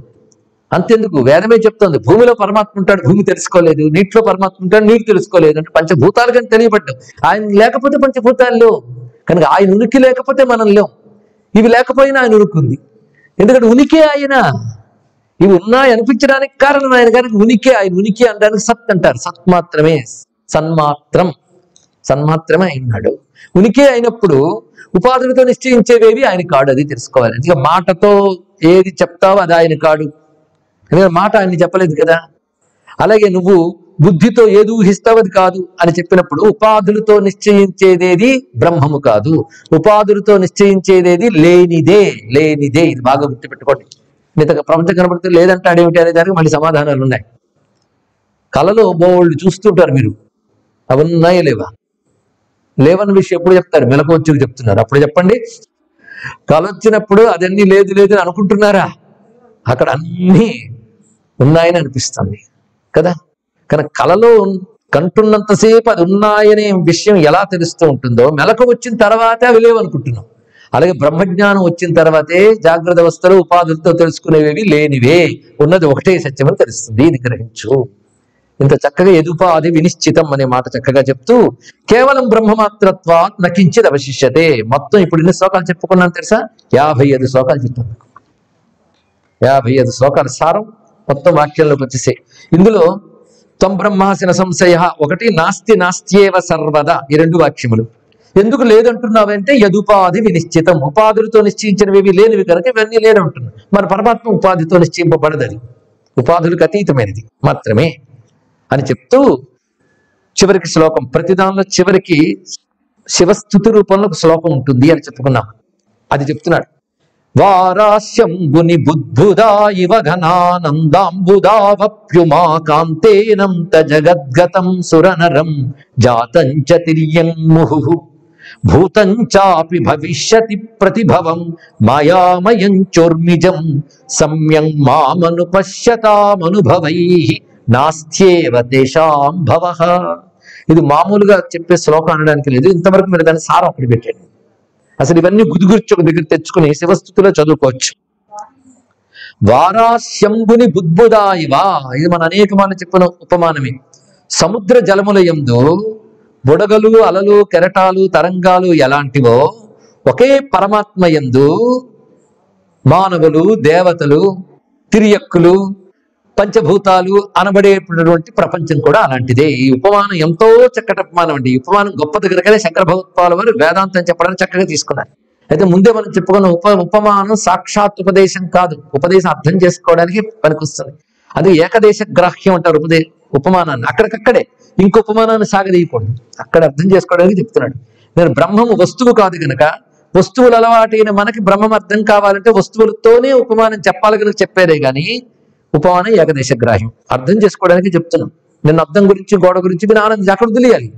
అంతెందుకు, వేదమే చెప్తుంది, భూమిలో పరమాత్మ ఉంటాడు, భూమి తెలుసుకోలేదు, నీటిలో పరమాత్మ ఉంటాడు, నీకు తెలుసుకోలేదు. అంటే పంచభూతాలు కానీ తెలియబడ్డావు. ఆయన లేకపోతే పంచభూతాలు లేవు. కనుక ఆయన ఉనికి లేకపోతే మనం లేవు. ఇవి లేకపోయినా ఆయన ఉనికి ఉంది. ఎందుకంటే ఉనికే ఆయన. ఇవి ఉన్నాయి అనిపించడానికి కారణం ఆయన, కానీ ఉనికే ఆయన. ఉనికి అనడానికి సత్ అంటారు. సత్ మాత్రమే, సన్మాత్రమే అయినాడు. ఉనికే అయినప్పుడు ఉపాధులతో నిశ్చయించేవేవి ఆయన కాడు. అది తెలుసుకోవాలి. ఇక మాటతో ఏది చెప్తావో అది ఆయన కాడు. ఎందుకంటే మాట ఆయన చెప్పలేదు కదా. అలాగే నువ్వు బుద్ధితో ఏది ఊహిస్తావు అది కాదు అని చెప్పినప్పుడు ఉపాధులతో నిశ్చయించేదేది బ్రహ్మము కాదు. ఉపాధులతో నిశ్చయించేదేది లేనిదే. ఇది బాగా గుర్తుపెట్టుకోండి. మిగతా ప్రపంచం కనబడితే లేదంటాడేమిటి అనే దానికి మళ్ళీ సమాధానాలు ఉన్నాయి. కళలో బోళ్ళు చూస్తుంటారు మీరు, అవి ఉన్నాయో లేవా? లేవన్న విషయం ఎప్పుడు చెప్తారు? మెలకువచ్చుకు చెప్తున్నారు. అప్పుడు చెప్పండి. కళ వచ్చినప్పుడు అదన్నీ లేదు అని అనుకుంటున్నారా? అక్కడ అన్నీ ఉన్నాయని అనిపిస్తుంది కదా. కానీ కళలో కంటున్నంతసేపు అది ఉన్నాయనే విషయం ఎలా తెలుస్తూ ఉంటుందో, మెలకు వచ్చిన తర్వాత అవి లేవనుకుంటున్నాం. అలాగే బ్రహ్మజ్ఞానం వచ్చిన తర్వాతే జాగ్రత్త అవస్థలో ఉపాధులతో తెలుసుకునేవి లేనివే, ఉన్నది ఒకటే సత్యమని తెలుస్తుంది. ఇది గ్రహించు. ఇంత చక్కగా యదుపాధి వినిశ్చితం అనే మాట చక్కగా చెప్తూ, కేవలం బ్రహ్మమాత్రత్వాత్ నకించిద్ అవశిష్యతే. మొత్తం ఇప్పుడు ఎన్ని శ్లోకాలు చెప్పుకున్నాను తెలుసా? 55 శ్లోకాలు చెప్పాను. 55 శ్లోకాల సారం మొత్తం వాక్యంలోకి వచ్చేసాయి. ఇందులో త్వం బ్రహ్మాసిన సంశయ ఒకటి, నాస్తి నాస్త్యేవ సర్వదా ఈ 2 వాక్యములు. ఎందుకు లేదంటున్నావంటే యదుపాధి వినిశ్చితం, ఉపాధులతో నిశ్చయించినవి లేనివి కనుక ఇవన్నీ లేదంటున్నావు. మరి పరమాత్మ ఉపాధితో నిశ్చయింపబడదని, ఉపాధులకు అతీతమైనది మాత్రమే అని చెప్తూ చివరికి శ్లోకం, ప్రతిదానిలో చివరికి శివస్థుతి రూపంలో ఒక శ్లోకం ఉంటుంది అని చెప్పుకున్నాం. అది చెప్తున్నాడు. వారాస్యంబుని బుద్భుదా ఇవ ఘనానందాంబుదావప్యుమా కాంతేనంత జగద్గతం సురనరం జాతంచ తిర్యం ముహు భూతం చాపి భవిష్యతి ప్రతిభవం మాయామయం చోర్మిజం సమ్యం మామనుపశ్యతామనుభవై నాస్త్యేవ తేషాం భవః. ఇది మామూలుగా చెప్పే శ్లోకం అనడానికి లేదు. ఇంతవరకు మీరు దాన్ని సారం అక్కడ పెట్టండి. అసలు ఇవన్నీ గుదిగుర్చి ఒక దగ్గర తెచ్చుకుని శివస్థుతిలో చదువుకోవచ్చు. వారాశంభుని బుద్బుదాయివా, ఇది మన అనేక మంది చెప్పిన ఉపమానమే. సముద్ర జలముల యందు బుడగలు, అలలు, కెరటాలు, తరంగాలు ఎలాంటివో ఒకే పరమాత్మ యందు మానవులు, దేవతలు, తిరియక్కులు, పంచభూతాలు అనబడేటటువంటి ప్రపంచం కూడా అలాంటిదే. ఈ ఉపమానం ఎంతో చక్కటి ఉపమానం అండి. ఈ ఉపమానం గొప్పది కనుకనే శంకర భగవత్పాదుల వారు వేదాంతం చెప్పడానికి చక్కగా తీసుకున్నారు. అయితే ముందే మనం చెప్పుకున్న ఉపమానం సాక్షాత్ ఉపదేశం కాదు, ఉపదేశం అర్థం చేసుకోవడానికి పనికొస్తుంది. అది ఏకదేశ గ్రాహ్యం అంటారు ఉపమానాన్ని. అక్కడికక్కడే ఇంకో ఉపమానాన్ని సాగదీయకూడదు, అక్కడ అర్థం చేసుకోవడానికి చెప్తున్నాడు. నేను బ్రహ్మము వస్తువు కాదు కనుక వస్తువులు అలవాటైన మనకి బ్రహ్మం అర్థం కావాలంటే వస్తువులతోనే ఉపమానం చెప్పాలి కనుక చెప్పేదే కానీ ఉపమానం ఏకదేశగ్రాహ్యం. అర్థం చేసుకోవడానికి చెప్తున్నాం. నేను అర్థం గురించి గోడ గురించి మీరు ఆనందించి అక్కడ తెలియాలి.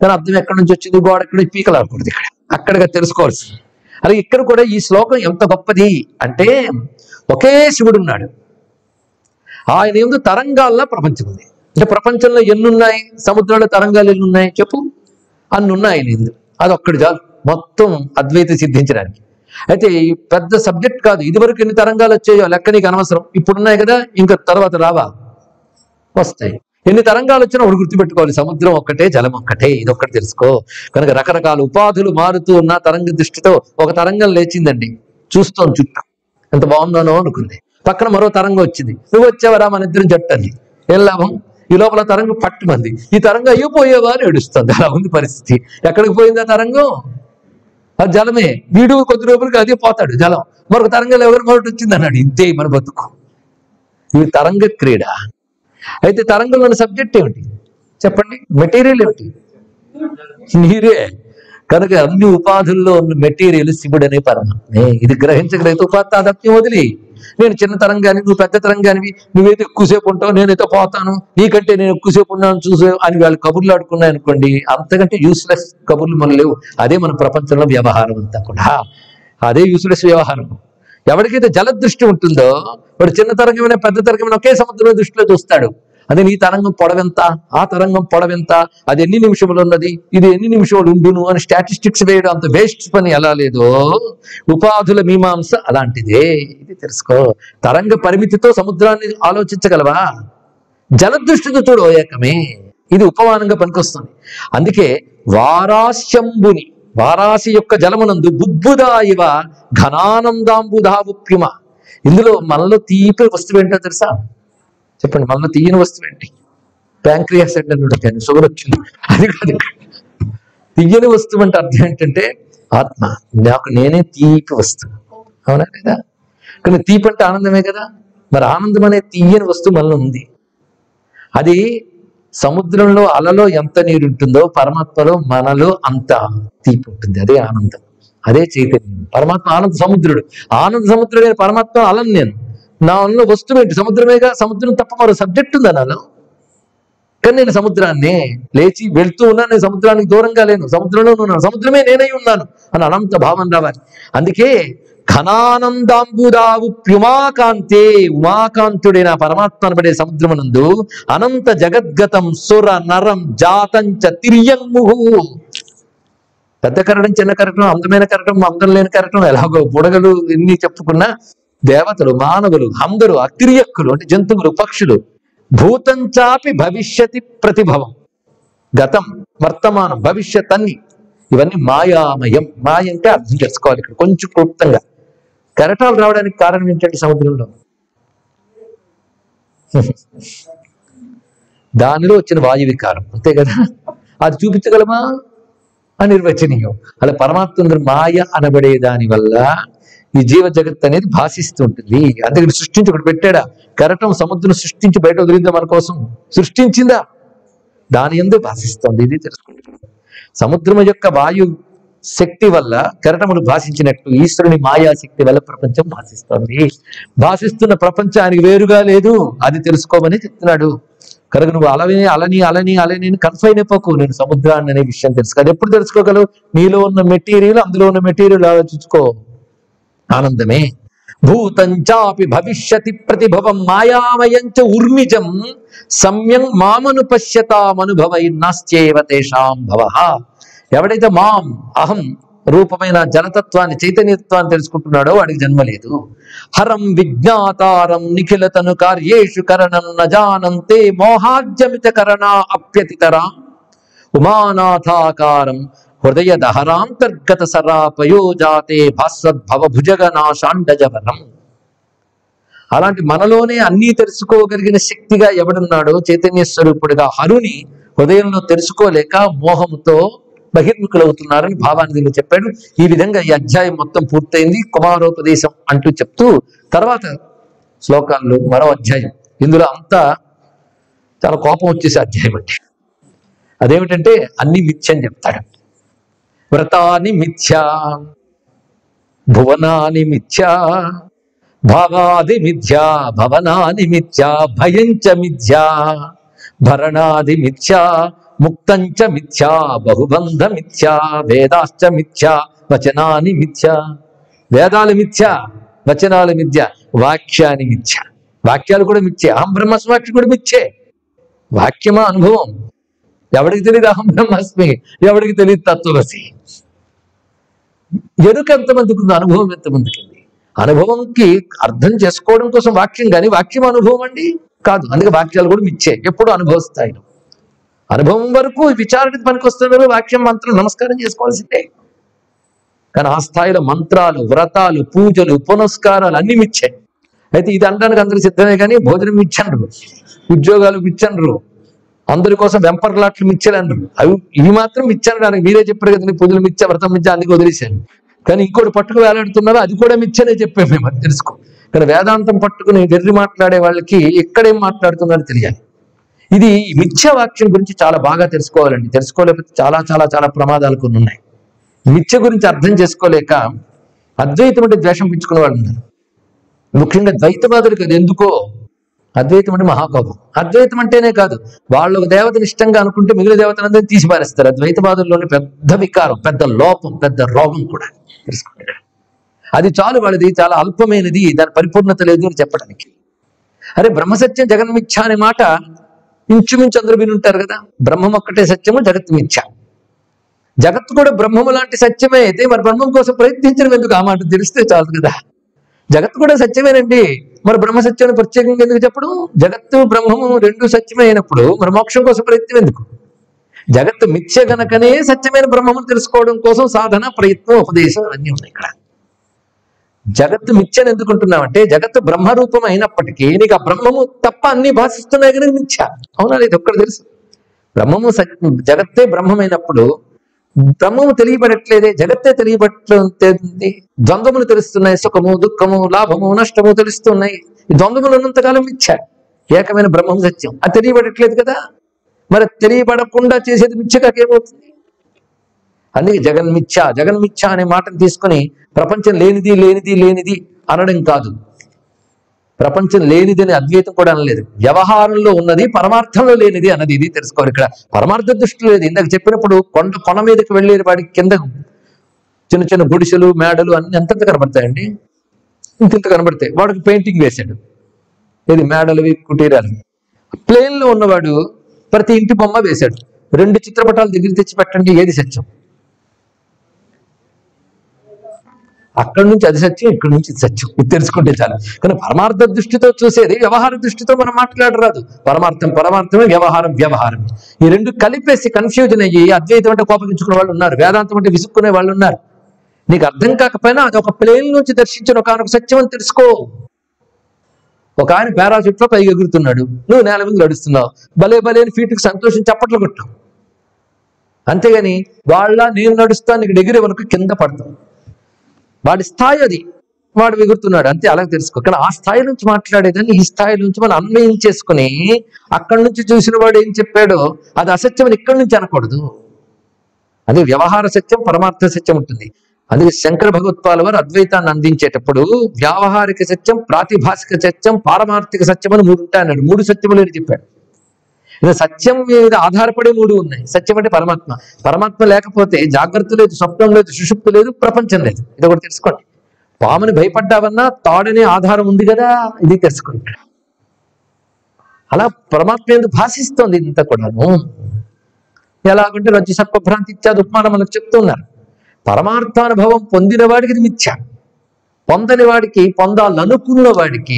కానీ అర్థం ఎక్కడి నుంచి వచ్చింది, గోడ ఎక్కడ పీకలాడకూడదు, అక్కడగా తెలుసుకోవాల్సి. అలాగే ఇక్కడ కూడా ఈ శ్లోకం ఎంత గొప్పది అంటే, ఒకే శివుడు ఉన్నాడు, ఆయన ఎందు తరంగాల్లో ప్రపంచం ఉంది. అంటే ప్రపంచంలో ఎన్నున్నాయి, సముద్రంలో తరంగాలు ఎన్నున్నాయి చెప్పు? అన్నున్నాయి ఆయన ఎందు. అదొక్కడి చాలు మొత్తం అద్వైత సిద్ధించడానికి. అయితే ఈ పెద్ద సబ్జెక్ట్ కాదు. ఇదివరకు ఎన్ని తరంగాలు వచ్చాయో లెక్క నీకు అనవసరం. ఇప్పుడున్నాయి కదా, ఇంకా తర్వాత రావా, వస్తాయి. ఎన్ని తరంగాలు వచ్చినా ఒకటి గుర్తుపెట్టుకోవాలి, సముద్రం ఒక్కటే, జలం ఒక్కటే, ఇదొక్కటి తెలుసుకో. కనుక రకరకాల ఉపాధులు మారుతూ ఉన్న తరంగ దృష్టితో ఒక తరంగం లేచిందండి, చూస్తోంది చుట్టూ, ఎంత బాగుందోనో అనుకుంది. పక్కన మరో తరంగం వచ్చింది, నువ్వు వచ్చావరా మన ఇద్దరం జట్టండి, ఏం లాభం? ఈ లోపల తరంగం పట్టుమంది, ఈ తరంగం అయిపోయేవా అని ఏడుస్తుంది. అలా ఉంది పరిస్థితి. ఎక్కడికి పోయింది ఆ తరంగం? అది జలమే. వీడు కొద్ది రోజులకి అదే పోతాడు జలం. మరొక తరంగం ఎవరు మొదటి వచ్చింది అన్నాడు. ఇంతే మన బతుకు. ఈ తరంగ క్రీడ. అయితే తరంగంలోని సబ్జెక్ట్ ఏమిటి చెప్పండి? మెటీరియల్ ఏమిటి? నీరే. కనుక అన్ని ఉపాధుల్లో ఉన్న మెటీరియల్ శివుడు అనే పరమాత్మే. ఇది గ్రహించగలిగితే ఉపాత్తాదత్యం వదిలి, నేను చిన్న తరంగాని, నువ్వు పెద్ద తరంగానివి, నువ్వైతే ఎక్కువసేపు ఉంటావు, నేనైతే పోతాను, నీకంటే నేను ఎక్కువసేపు ఉన్నాను చూసే అని వాళ్ళు కబుర్లు ఆడుకున్నాయి అనుకోండి, అంతకంటే యూస్లెస్ కబుర్లు మన లేవు. అదే మన ప్రపంచంలో వ్యవహారం అంతా కూడా, అదే యూస్లెస్ వ్యవహారం. ఎవరికైతే జలదృష్టి ఉంటుందో వాడు చిన్న తరంగమైన పెద్ద తరంగమైన ఒకే సముద్రంలో దృష్టిలో చూస్తాడు. అదే నీ తరంగం పొడవెంత, ఆ తరంగం పొడవెంత, అది ఎన్ని నిమిషములు ఉన్నది, ఇది ఎన్ని నిమిషములు ఉండును అని స్టాటిస్టిక్స్ వేయడం అంత వేస్ట్ పని ఎలా లేదో ఉపాధుల మీమాంస అలాంటిదే. ఇది తెలుసుకో. తరంగ పరిమితితో సముద్రాన్ని ఆలోచించగలవా? జలదృష్టితో చూడు ఏకమే. ఇది ఉపమానంగా పనికొస్తుంది. అందుకే వారాస్యంబుని, వారాసి యొక్క జలమునందు బుద్బుదా ఇవ ఘనానందాంబుధావుప్యుమ. ఇందులో మనలో తీపి వస్తువు ఏంటో తెలుసా? చెప్పండి, మనలో తీయని వస్తువు ఏంటి? ప్యాంక్రియాస్ అంటే షుగర్ వచ్చింది, అది కాదు. తీయని వస్తువు అంటే అర్థం ఏంటంటే ఆత్మ. నాకు నేనే తీపి వస్తువు, అవునా లేదా? కానీ తీపి అంటే ఆనందమే కదా. మరి ఆనందం అనే తీయని వస్తువు మనలో ఉంది. అది సముద్రంలో అలలో ఎంత నీరు ఉంటుందో పరమాత్మలో మనలో అంత తీపి ఉంటుంది. అదే ఆనందం, అదే చైతన్యం. పరమాత్మ ఆనంద సముద్రుడు. ఆనంద సముద్రుడు పరమాత్మ అలను నేను. నాలో వస్తువు ఏంటి? సముద్రమేగా. సముద్రం తప్ప మరో సబ్జెక్ట్ ఉందా నాలో? కానీ నేను సముద్రాన్ని లేచి వెళ్తూ ఉన్నాను, నేను సముద్రానికి దూరంగా లేను, సముద్రంలో ఉన్నాను, సముద్రమే నేనై ఉన్నాను అని అనంత భావం రావాలి. అందుకే ఘనానందాంబుదావు ప్యుమాకాంతే, ఉమాకాంతుడైన పరమాత్మ అనబడే సముద్రమునందు అనంత జగద్గతం సుర నరం జాతంచ తిర్యంముహు. పెద్ద కరటం, చిన్న కరటం, అందమైన కరటం, అందం లేని కరటం, ఎలాగో బుడగలు ఎన్ని చెప్పుకున్నా దేవతలు, మానవులు, అందరూ అతిరియక్కులు అంటే జంతువులు, పక్షులు, భూతంచాపి భవిష్యతి ప్రతిభవం, గతం, వర్తమానం, భవిష్యత్ అన్ని ఇవన్నీ మాయామయం. మాయ అంటే అర్థం చేసుకోవాలి ఇక్కడ కొంచెం క్లుప్తంగా. కెరటాలు రావడానికి కారణం ఏంటంటే సముద్రంలో దానిలో వచ్చిన వాయు వికారం, అంతే కదా. అది చూపించగలమా? అనిర్వచనీయం. అలా పరమాత్మ మాయ అనబడే దాని వల్ల ఈ జీవ జగత్ అనేది భాషిస్తూ ఉంటుంది. అందుకని సృష్టించి ఒకటి పెట్టాడా? కెరటం సముద్రం సృష్టించి బయట వదిలిందా? మన కోసం సృష్టించిందా? దాని యందు భాషిస్తుంది. ఇది తెలుసుకుంటున్నాం. సముద్రం యొక్క వాయు శక్తి వల్ల కెరటములు భాషించినట్టు ఈశ్వరుని మాయాశక్తి వల్ల ప్రపంచం భాషిస్తోంది. భాషిస్తున్న ప్రపంచం ఆయనకి వేరుగా లేదు, అది తెలుసుకోమని చెప్తున్నాడు. కనుక నువ్వు అలని కన్ఫైన్ అయిపోకు. నేను సముద్రాన్ని అనే విషయం తెలుసుకో. అది ఎప్పుడు తెలుసుకోగలవు? నీలో ఉన్న మెటీరియల్, అందులో ఉన్న మెటీరియల్ ఆలోచించుకో. ఆనందమే. భూతంచాపి భవిష్యతి ప్రతిభవం మాయామయంచ ఉర్మిజం సమ్యం మామను పశ్యతామనుభవై నాస్త్యేవ తేషాం భవః. ఎవడైతే మాం అహం రూపమైన జలతత్వాన్ని, చైతన్యత్వాన్ని తెలుసుకుంటున్నాడో వాడికి జన్మ లేదు. హరం విజ్ఞాతారం నిఖిలతను కార్యేషు కరణం నజానంతే మోహార్జమిత కరణా అప్యతితరా ఉమానాథాకారం హృదయ దహరాంతర్గత సరాపయోజాతే భాస్వద్భవ భుజగనాశాండజవరం. అలాంటి మనలోనే అన్నీ తెలుసుకోగలిగిన శక్తిగా ఎవడున్నాడో చైతన్య స్వరూపుడిగా హరుని హృదయంలో తెలుసుకోలేక మోహముతో బహిర్ముఖులవుతున్నారని భావాన్ని దీన్ని చెప్పాడు. ఈ విధంగా ఈ అధ్యాయం మొత్తం పూర్తయింది. కుమారోపదేశం అంటూ చెప్తూ తర్వాత శ్లోకాల్లో మరో అధ్యాయం. ఇందులో అంతా చాలా కోపం వచ్చేసే అధ్యాయం అంటే అదేమిటంటే అన్ని మిథ్య అని చెప్తాడు. వ్రతాని మిథ్యా, భువనాని మిథ్యా, భావాది మిథ్యా భవనాని మిథ్యా భయంచ మిథ్యా భరణాది మిథ్యా ముక్తంచ మిథ్యా బహుబంధ మిథ్యా వేదాశ్చ మిథ్యా వచనాని మిథ్యా. వేదాలు మిథ్యా, వచనాలు మిథ్య, వాక్యాన్ని మిథ్య. వాక్యాలు కూడా మిథ్యే. అహం బ్రహ్మస్మి కూడా మిథ్యే. వాక్యమా అనుభవం. ఎవడికి తెలియదు అహం బ్రహ్మస్మి, ఎవడికి తెలియదు తత్వమసి. ఎరుక ఎంతమందికి ఉంది, అనుభవం ఎంతమందికి ఉంది? అనుభవంకి అర్థం చేసుకోవడం కోసం వాక్యం, కానీ వాక్యం అనుభవం అండి కాదు. అందుకే వాక్యాలు కూడా మిథ్యే, ఎప్పుడు అనుభవ స్థాయిలో. అనుభవం వరకు విచారణకి పనికి వస్తున్నారు. వాక్యం మంత్రం నమస్కారం చేసుకోవాల్సిందే. కానీ ఆ స్థాయిలో మంత్రాలు, వ్రతాలు, పూజలు, పునస్కారాలు అన్ని మిథ్యే. అయితే ఇది అనడానికి అందరూ సిద్ధమే, కానీ భోజనం మిచ్చండ్రు, ఉద్యోగాలు మిచ్చండ్రు, అందరి కోసం వెంపర్లాట్లు మిచ్చలన్నారు. అవి ఇవి మాత్రం మిచ్చనడానికి మీరే చెప్పారు కదా, పూజలు మిచ్చ, వ్రతం మిచ్చ, అందుకే వదిలేశాను. కానీ ఇంకోటి పట్టుకు వేలాడుతున్నారు, అది కూడా మిచ్చనే చెప్పాము మేము, అది తెలుసుకో. కానీ వేదాంతం పట్టుకుని వెర్రి మాట్లాడే వాళ్ళకి ఎక్కడేం మాట్లాడుతున్నారో తెలియాలి. ఇది మిథ్య వాక్యం గురించి చాలా బాగా తెలుసుకోవాలండి. తెలుసుకోలేకపోతే చాలా చాలా చాలా ప్రమాదాలు కొన్ని ఉన్నాయి. మిథ్య గురించి అర్థం చేసుకోలేక అద్వైతం అంటే ద్వేషం పెంచుకునే వాళ్ళు ఉన్నారు. ముఖ్యంగా ద్వైతవాదులకు అది ఎందుకో, అద్వైతం అంటే మహాకోపం. అద్వైతం అంటేనే కాదు, వాళ్ళు ఒక దేవతను ఇష్టంగా అనుకుంటే మిగిలిన దేవతలందరినీ తీసి పారేస్తారు. ద్వైతవాదుల్లోని పెద్ద వికారం, పెద్ద లోపం, పెద్ద రోగం కూడా తెలుసుకుంటారు. అది చాలు, వాళ్ళది చాలా అల్పమైనది, దాని పరిపూర్ణత లేదు అని చెప్పడానికి. అరే బ్రహ్మసత్యం జగన్మిథ్య అనే మాట ఇంచుమించు అందరూ వినుంటారు కదా. బ్రహ్మం ఒక్కటే సత్యము, జగత్ మిథ్య. జగత్తు కూడా బ్రహ్మము లాంటి సత్యమే అయితే మరి బ్రహ్మం కోసం ప్రయత్నించడం ఎందుకు? ఆ మాట తెలిస్తే చాలు కదా. జగత్తు కూడా సత్యమేనండి, మరి బ్రహ్మ సత్యాన్ని ప్రత్యేకంగా ఎందుకు చెప్పడం? జగత్తు బ్రహ్మము రెండు సత్యమే అయినప్పుడు మరి మోక్షం కోసం ప్రయత్నం ఎందుకు? జగత్తు మిథ్య గనకనే సత్యమైన బ్రహ్మమును తెలుసుకోవడం కోసం సాధన, ప్రయత్నం, ఉపదేశం అన్నీ ఉన్నాయి ఇక్కడ. జగత్తు మిథ్యను ఎందుకుంటున్నామంటే జగత్తు బ్రహ్మరూపం అయినప్పటికీ నీకు ఆ బ్రహ్మము తప్ప అన్ని భాషిస్తున్నాయి కానీ మిథ్య. అవునా లేదు? ఒక్కడు తెలుసు, బ్రహ్మము జగత్తే బ్రహ్మమైనప్పుడు బ్రహ్మము తెలియబడట్లేదే, జగత్తే తెలియబట్లేదు. ద్వంద్వములు తెలుస్తున్నాయి, సుఖము, దుఃఖము, లాభము, నష్టము తెలుస్తున్నాయి. ఈ ద్వంద్వములు ఉన్నంతకాలం మిథ్య. ఏకమైన బ్రహ్మం సత్యం, అది తెలియబడట్లేదు కదా. మరి తెలియబడకుండా చేసేది మిథ్య కాకేమవుతుంది? అందుకే జగన్మిథ్య, జగన్మిథ్య అనే మాటను తీసుకొని ప్రపంచం లేనిది లేనిది లేనిది అనడం కాదు. ప్రపంచం లేనిదని అద్వైతం కూడా అనలేదు. వ్యవహారంలో ఉన్నది పరమార్థంలో లేనిది అన్నది. ఇది తెలుసుకోవాలి. ఇక్కడ పరమార్థ దృష్టి లేదు. ఇందాక చెప్పినప్పుడు కొన మీదకి వెళ్ళే వాడికి కింద చిన్న చిన్న గుడిసెలు, మేడలు అన్ని ఎంతంత కనబడతాయండి, ఇంత కనబడతాయి. వాడికి పెయింటింగ్ వేశాడు, ఇది మేడలవి, కుటీరాలు. ప్లేన్లో ఉన్నవాడు ప్రతి ఇంటి బొమ్మ వేశాడు. రెండు చిత్రపటాలు దగ్గర తెచ్చి పెట్టండి, ఏది సత్యం? అక్కడి నుంచి అది సత్యం, ఇక్కడి నుంచి ఇది సత్యం. ఇది తెలుసుకుంటే చాలు. కానీ పరమార్థ దృష్టితో చూసేది, వ్యవహార దృష్టితో మనం మాట్లాడరాదు. పరమార్థం పరమార్థమే, వ్యవహారం వ్యవహారమే. ఈ రెండు కలిపేసి కన్ఫ్యూజన్ అయ్యి అద్వైతం అంటే కోపగించుకునే వాళ్ళు ఉన్నారు, వేదాంతం అంటే విసుక్కునే వాళ్ళు ఉన్నారు. నీకు అర్థం కాకపోయినా అది ఒక ప్లేన్ నుంచి దర్శించిన ఒకనొక సత్యం అని తెలుసుకో. ఒక ఆయన పారాషూట్లో పైకి ఎగురుతున్నాడు, నువ్వు నేల మీద నడుస్తున్నావు, భలే భలే అని ఫీట్కి సంతోషం చప్పట్లు కొట్టావు. అంతేగాని వాళ్ళ నేను నడుస్తాను ఇక్కడ ఎగిరే వరకు కింద పడతావు. వాడి స్థాయి అది, వాడు ఎగురుతున్నాడు అంతే, అలాగే తెలుసుకో. కానీ ఆ స్థాయి నుంచి మాట్లాడేదాన్ని ఈ స్థాయి నుంచి మనం అన్వయం చేసుకుని అక్కడి నుంచి చూసిన వాడు ఏం చెప్పాడో అది అసత్యం అని ఇక్కడి నుంచి అనకూడదు. అది వ్యవహార సత్యం, పరమార్థ సత్యం ఉంటుంది. అందుకే శంకర భగవత్పాల వారు అద్వైతాన్ని అందించేటప్పుడు వ్యావహారిక సత్యం, ప్రాతిభాసిక సత్యం, పారమార్థిక సత్యం అని మూడు ఉంటాయి అన్నాడు. మూడు సత్యములు అని చెప్పాడు. సత్యం మీద ఆధారపడే మూడు ఉన్నాయి. సత్యం అంటే పరమాత్మ. పరమాత్మ లేకపోతే జాగ్రత్త లేదు, స్వప్నం లేదు, సుషుప్తి లేదు, ప్రపంచం లేదు. ఇది ఒకటి తెలుసుకోండి. పాముని భయపడ్డావన్నా తాడనే ఆధారం ఉంది కదా, ఇది తెలుసుకోండి. అలా పరమాత్మ ఎందుకు భాషిస్తోంది ఇంత కూడాను. ఎలాగంటే రజ్జు సర్పభ్రాంతి ఇత్యాది ఉపమానం మనకు చెప్తున్నారు. పరమార్థానుభవం పొందిన వాడికి ఇది మిథ్య, పొందని వాడికి, పొందాలనుకున్న వాడికి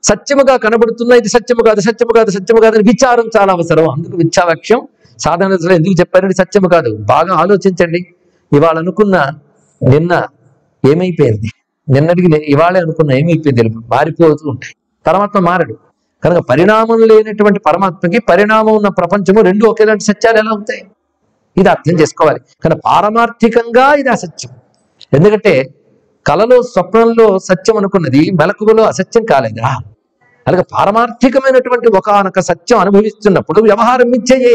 సత్యముగా కనబడుతున్న ఇది సత్యము కాదు, సత్యము కాదు, సత్యము కాదని విచారం చాలా అవసరం. అందుకు మిథ్యావాక్యం సాధారణ ఎందుకు చెప్పారంటే సత్యము కాదు. బాగా ఆలోచించండి. ఇవాళ అనుకున్న నిన్న ఏమైపోయింది, నిన్నటికి ఇవాళే అనుకున్న ఏమైపోయింది, మారిపోతూ ఉంటాయి. పరమాత్మ మారడు కనుక పరిణామం లేనటువంటి పరమాత్మకి పరిణామం ఉన్న ప్రపంచము రెండు ఒకేలాంటి సత్యాలు ఎలా ఉంటాయి? ఇది అర్థం చేసుకోవాలి. కానీ పారమార్థికంగా ఇది అసత్యం. ఎందుకంటే కలలో, స్వప్నంలో సత్యం అనుకున్నది మెలకువలో అసత్యం కాలేదా? అలాగే పారమార్థికమైనటువంటి ఒకనొక సత్యం అనుభవిస్తున్నప్పుడు వ్యవహారం మిథ్యయే.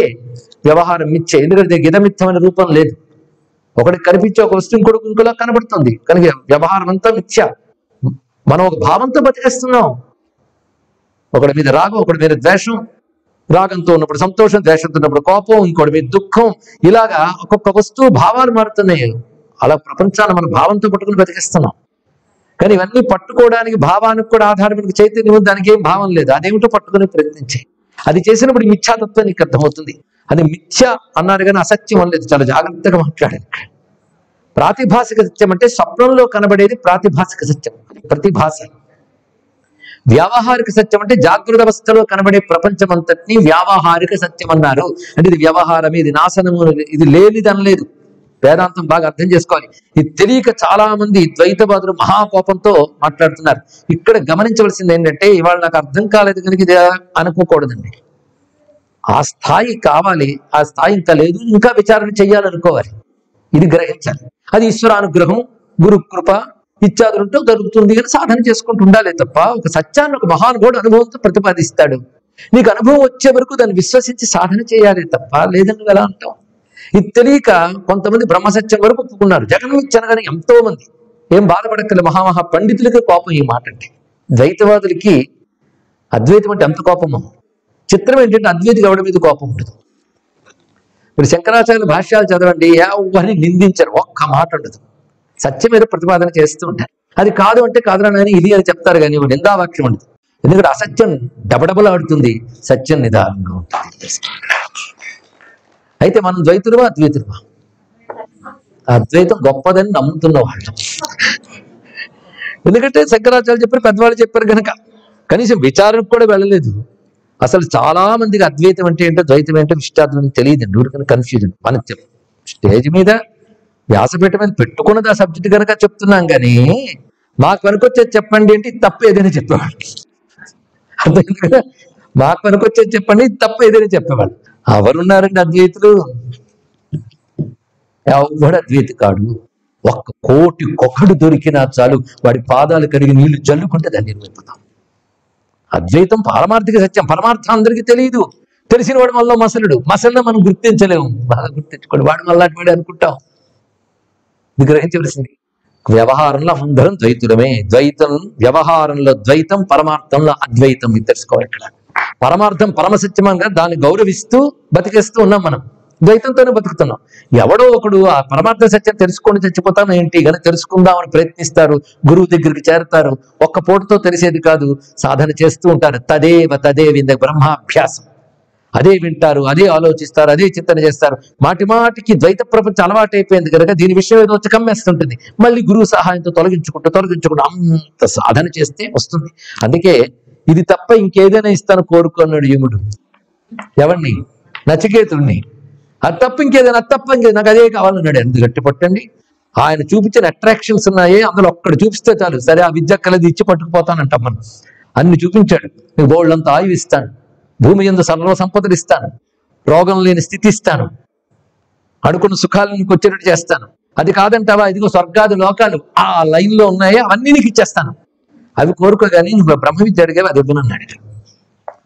వ్యవహారం మిథ్య, ఎందుకంటే గిదమిథ్యమైన రూపం లేదు. ఒకటి కనిపించే ఒక వస్తువు ఇంకొకలా కనబడుతుంది కనుక వ్యవహారం అంతా మిథ్య. మనం ఒక భావంతో బతికేస్తున్నాం. ఒకడి మీద రాగం, ఒకడి మీద ద్వేషం, రాగంతో ఉన్నప్పుడు సంతోషం, ద్వేషంతో ఉన్నప్పుడు కోపం, ఇంకోటి మీద దుఃఖం, ఇలాగా ఒక్కొక్క వస్తువు భావాలు మారుతున్నాయి. అలా ప్రపంచాన్ని మనం భావంతో పట్టుకుని బతికిస్తున్నాం. కానీ ఇవన్నీ పట్టుకోవడానికి భావానికి కూడా ఆధారపడి చైతన్యం, దానికి ఏం భావం లేదు. అదేమిటో పట్టుకుని ప్రయత్నించే. అది చేసినప్పుడు మిథ్యాతత్వం నీకు అర్థమవుతుంది. అది మిథ్య అన్నారు కానీ అసత్యం అనలేదు. చాలా జాగ్రత్తగా మాట్లాడారు. ప్రాతిభాసిక సత్యం అంటే స్వప్నంలో కనబడేది ప్రాతిభాసిక సత్యం, ప్రతిభాస. వ్యావహారిక సత్యం అంటే జాగ్రత్త అవస్థలో కనబడే ప్రపంచం అంతటినీ వ్యావహారిక సత్యం అన్నారు. అంటే ఇది వ్యవహారం, ఇది నాశనము, ఇది లేనిది అనలేదు. వేదాంతం బాగా అర్థం చేసుకోవాలి. ఇది తెలియక చాలా మంది ద్వైతవాదులు మహాకోపంతో మాట్లాడుతున్నారు. ఇక్కడ గమనించవలసింది ఏంటంటే, ఇవాళ నాకు అర్థం కాలేదు కనుక ఇది అనుకోకూడదండి. ఆ స్థాయి కావాలి, ఆ స్థాయి ఇంకా లేదు, ఇంకా విచారణ చెయ్యాలనుకోవాలి. ఇది గ్రహించాలి. అది ఈశ్వరానుగ్రహం, గురు కృప ఇత్యాదులతో జరుగుతుంది అని సాధన చేసుకుంటూ ఉండాలి తప్ప, ఒక సత్యాన్ని ఒక మహానుభావుడు అనుభవంతో ప్రతిపాదిస్తాడు. నీకు అనుభవం వచ్చే వరకు దాన్ని విశ్వసించి సాధన చేయాలి తప్ప, లేదని ఎలా అంటాం. ఇది తెలియక కొంతమంది బ్రహ్మసత్యం వరకు ఒప్పుకున్నారు. జగన్మిచ్చనగానే ఎంతో మంది. ఏం బాధపడక్కర్లే, మహామహా పండితులకి కోపం ఈ మాట అంటే. ద్వైతవాదులకి అద్వైతం అంటే ఎంత కోపమో. చిత్రం ఏంటంటే అద్వైతికి ఎవడి మీద కోపం ఉండదు. మీరు శంకరాచార్య భాష్యాలు చదవండి, ఎవరిని నిందించారు, ఒక్క మాట ఉండదు. సత్యం మీద ప్రతిపాదన చేస్తూ ఉంటారు. అది కాదు అంటే కాదురాని ఇది అని చెప్తారు, కానీ నిందావాక్యం ఉండదు. ఎందుకంటే అసత్యం డబడబలు ఆడుతుంది, సత్యం నిదానంగా ఉంటుంది. అయితే మనం ద్వైతులమా అద్వైతులమా? అద్వైతం గొప్పదని నమ్ముతున్న వాళ్ళు. ఎందుకంటే శంకరాచార్యులు చెప్పారు, పెద్దవాళ్ళు చెప్పారు కనుక. కనీసం విచారణకు కూడా వెళ్ళలేదు. అసలు చాలా మందికి అద్వైతం అంటే ఏంటో, ద్వైతం ఏంటో, ఇష్టాద్వైతం తెలియదండి. ఊరికని కన్ఫ్యూజన్. మనం స్టేజ్ మీద వ్యాసపీఠ మీద పెట్టుకున్నది ఆ సబ్జెక్ట్ కనుక చెప్తున్నాం, కానీ మాకు పనికొచ్చేది చెప్పండి అంటే ఇది తప్పు ఏదైనా చెప్పేవాళ్ళు. అర్థమైంది కదా? మాకు పనికొచ్చేది చెప్పండి, ఇది తప్పు ఏదైనా చెప్పేవాళ్ళు. ఎవరున్నారండి అద్వైతులు? ఎవడు అద్వైతి కాడు. 1,000,000 దొరికినా చాలు, వాడి పాదాలు కడిగి నీళ్లు జల్లుకుంటే దాన్ని నిర్మిపుతాం. అద్వైతం పారమార్థిక సత్యం. పరమార్థం అందరికీ తెలియదు. తెలిసిన వాడు మనలో మసలుడు మనం గుర్తించలేము. బాగా గుర్తించుకోండి, వాడు మళ్ళాటి వాడు అనుకుంటాం. ఇది గ్రహించవలసింది. వ్యవహారంలో అందరం ద్వైతులమే. ద్వైతం వ్యవహారంలో ద్వైతం, పరమార్థంలో అద్వైతం. ఇది తెలుసుకోవాలి. ఇక్కడ పరమార్థం పరమసత్యమంగా దాన్ని గౌరవిస్తూ బతికేస్తూ ఉన్నాం. మనం ద్వైతంతోనే బతుకుతున్నాం. ఎవడో ఒకడు ఆ పరమార్థ సత్యం తెలుసుకొని చచ్చిపోతాం ఏంటి, కానీ తెలుసుకుందామని ప్రయత్నిస్తారు, గురువు దగ్గరికి చేరతారు. ఒక్క పూటతో తెలిసేది కాదు, సాధన చేస్తూ ఉంటారు. తదేవ బ్రహ్మాభ్యాసం. అదే వింటారు, అదే ఆలోచిస్తారు, అదే చింతన చేస్తారు. మాటి మాటికి ద్వైత ప్రపంచం అలవాటైపోయింది కనుక దీని విషయం ఏదో వచ్చి కమ్మేస్తుంటుంది. మళ్ళీ గురువు సహాయంతో తొలగించుకుంటూ అంత సాధన చేస్తే వస్తుంది. అందుకే ఇది తప్ప ఇంకేదైనా ఇస్తాను కోరుకున్నాడు యముడు. ఎవరిని? నచికేతుడిని. అది తప్ప ఇంకేదైనా, అది తప్ప ఇంకేది, నాకు అదే కావాలన్నాడు. ఎందుకు గట్టి పట్టండి. ఆయన చూపించిన అట్రాక్షన్స్ ఉన్నాయే, అందులో ఒక్కడు చూపిస్తే చాలు. సరే, ఆ విద్య కలది ఇచ్చి పట్టుకుపోతానంటాం మనం. అన్ని చూపించాడు. నీకు బోళ్ళంతా ఆయువు ఇస్తాను, భూమి యందు సర్వ సంపదలు ఇస్తాను, రోగం లేని స్థితి ఇస్తాను, అడుకున్న సుఖాలు నీకు వచ్చేటట్టు చేస్తాను. అది కాదంటావా, ఇదిగో స్వర్గాది లోకాలు ఆ లైన్లో ఉన్నాయో అవన్నీ నీకు ఇచ్చేస్తాను. అవి కోరుకోగాని నువ్వు బ్రహ్మ విద్య అడిగావు, అది వద్దునన్నాడు.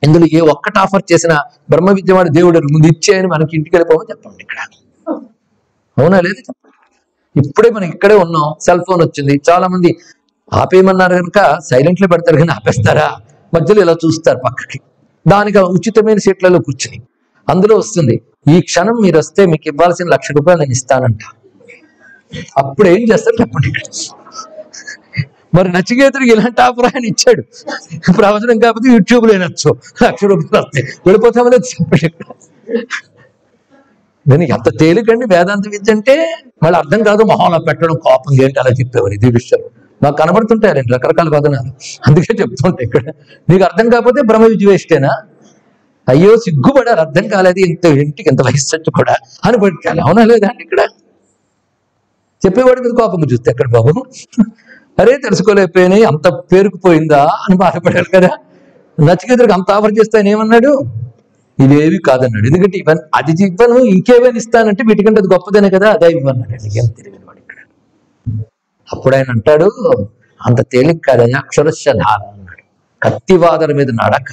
ఇందులో ఏ ఒక్కటి ఆఫర్ చేసినా బ్రహ్మ విద్య వాడు దేవుడు ముందు ఇచ్చేయని మనకి ఇంటికి వెళ్ళిపోవని చెప్పండి. ఇక్కడ అవునా లేదు చెప్పండి. ఇప్పుడే మనం ఇక్కడే ఉన్నాం, సెల్ ఫోన్ వచ్చింది. చాలా మంది ఆపేయమన్నారు కనుక సైలెంట్లో పెడతారు, కానీ ఆపేస్తారా? మధ్యలో ఇలా చూస్తారు పక్కకి. దానికి ఉచితమైన సీట్లలో కూర్చుని అందులో వస్తుంది, ఈ క్షణం మీరు వస్తే మీకు ఇవ్వాల్సిన ₹1,00,000 నేను ఇస్తానంట. అప్పుడు ఏం చేస్తారు చెప్పండి. ఇక్కడ మరి నచికేతుడికి ఇలాంటి ఆఫర్ ఆయన ఇచ్చాడు. ప్రవచనం కాకపోతే యూట్యూబ్లో వినొచ్చు, ₹1,00,000 వస్తాయి, వెళ్ళిపోతామని చెప్పండి. నేను ఎంత తేలికండి వేదాంత విద్య అంటే. మళ్ళీ అర్థం కాదు, మొహంలో పెట్టడం, కోపం ఏంటి అలా చెప్పేవారు. ఇది విషయం నాకు కనబడుతుంటాయి రెండు రకరకాల వదనాలు. అందుకే చెప్తుంటా. ఇక్కడ నీకు అర్థం కాకపోతే బ్రహ్మ విద్య వేస్టేనా? అయ్యో సిగ్గుపడారు, అర్థం కాలేదు, ఇంటికి ఎంత వయసు కూడా అని పట్టుకోవాలి. అవునా లేదా అండి? ఇక్కడ చెప్పేవాడి మీద కోపంగా చూస్తే ఎక్కడ బాబు, అరే తెలుసుకోలేకపోయినాయి, అంత పేరుకుపోయిందా అని బాధపడారు కదా. నచికేతుడికి అంత ఆఫర్ చేస్తే ఆయన ఏమన్నాడు? ఇవేవి కాదన్నాడు. ఎందుకంటే ఇవన్నీ అది ఇవ్వను, ఇంకేమైనా ఇస్తానంటే వీటికంటే అది గొప్పదనే కదా, అదే ఇవ్వన్నాడు. ఏం తెలియని వాడు ఇక్కడ. అప్పుడు ఆయన అంటాడు, అంత తేలిక కాదని అక్షరశధార అన్నాడు. కత్తివాదల మీద నడక.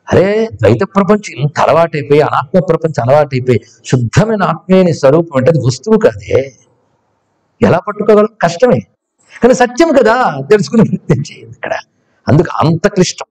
అరే ద్వైత ప్రపంచం ఇంత అలవాటైపోయి, అనాత్మ ప్రపంచం అలవాటైపోయి, శుద్ధమైన ఆత్మీయని స్వరూపం అంటే అది వస్తువు కాదే. ఎలా పట్టుకోగలం? కష్టమే. కానీ సత్యం కదా, తెలుసుకునే ప్రయత్నం చేయండి ఇక్కడ. అందుకు అంత క్లిష్టం.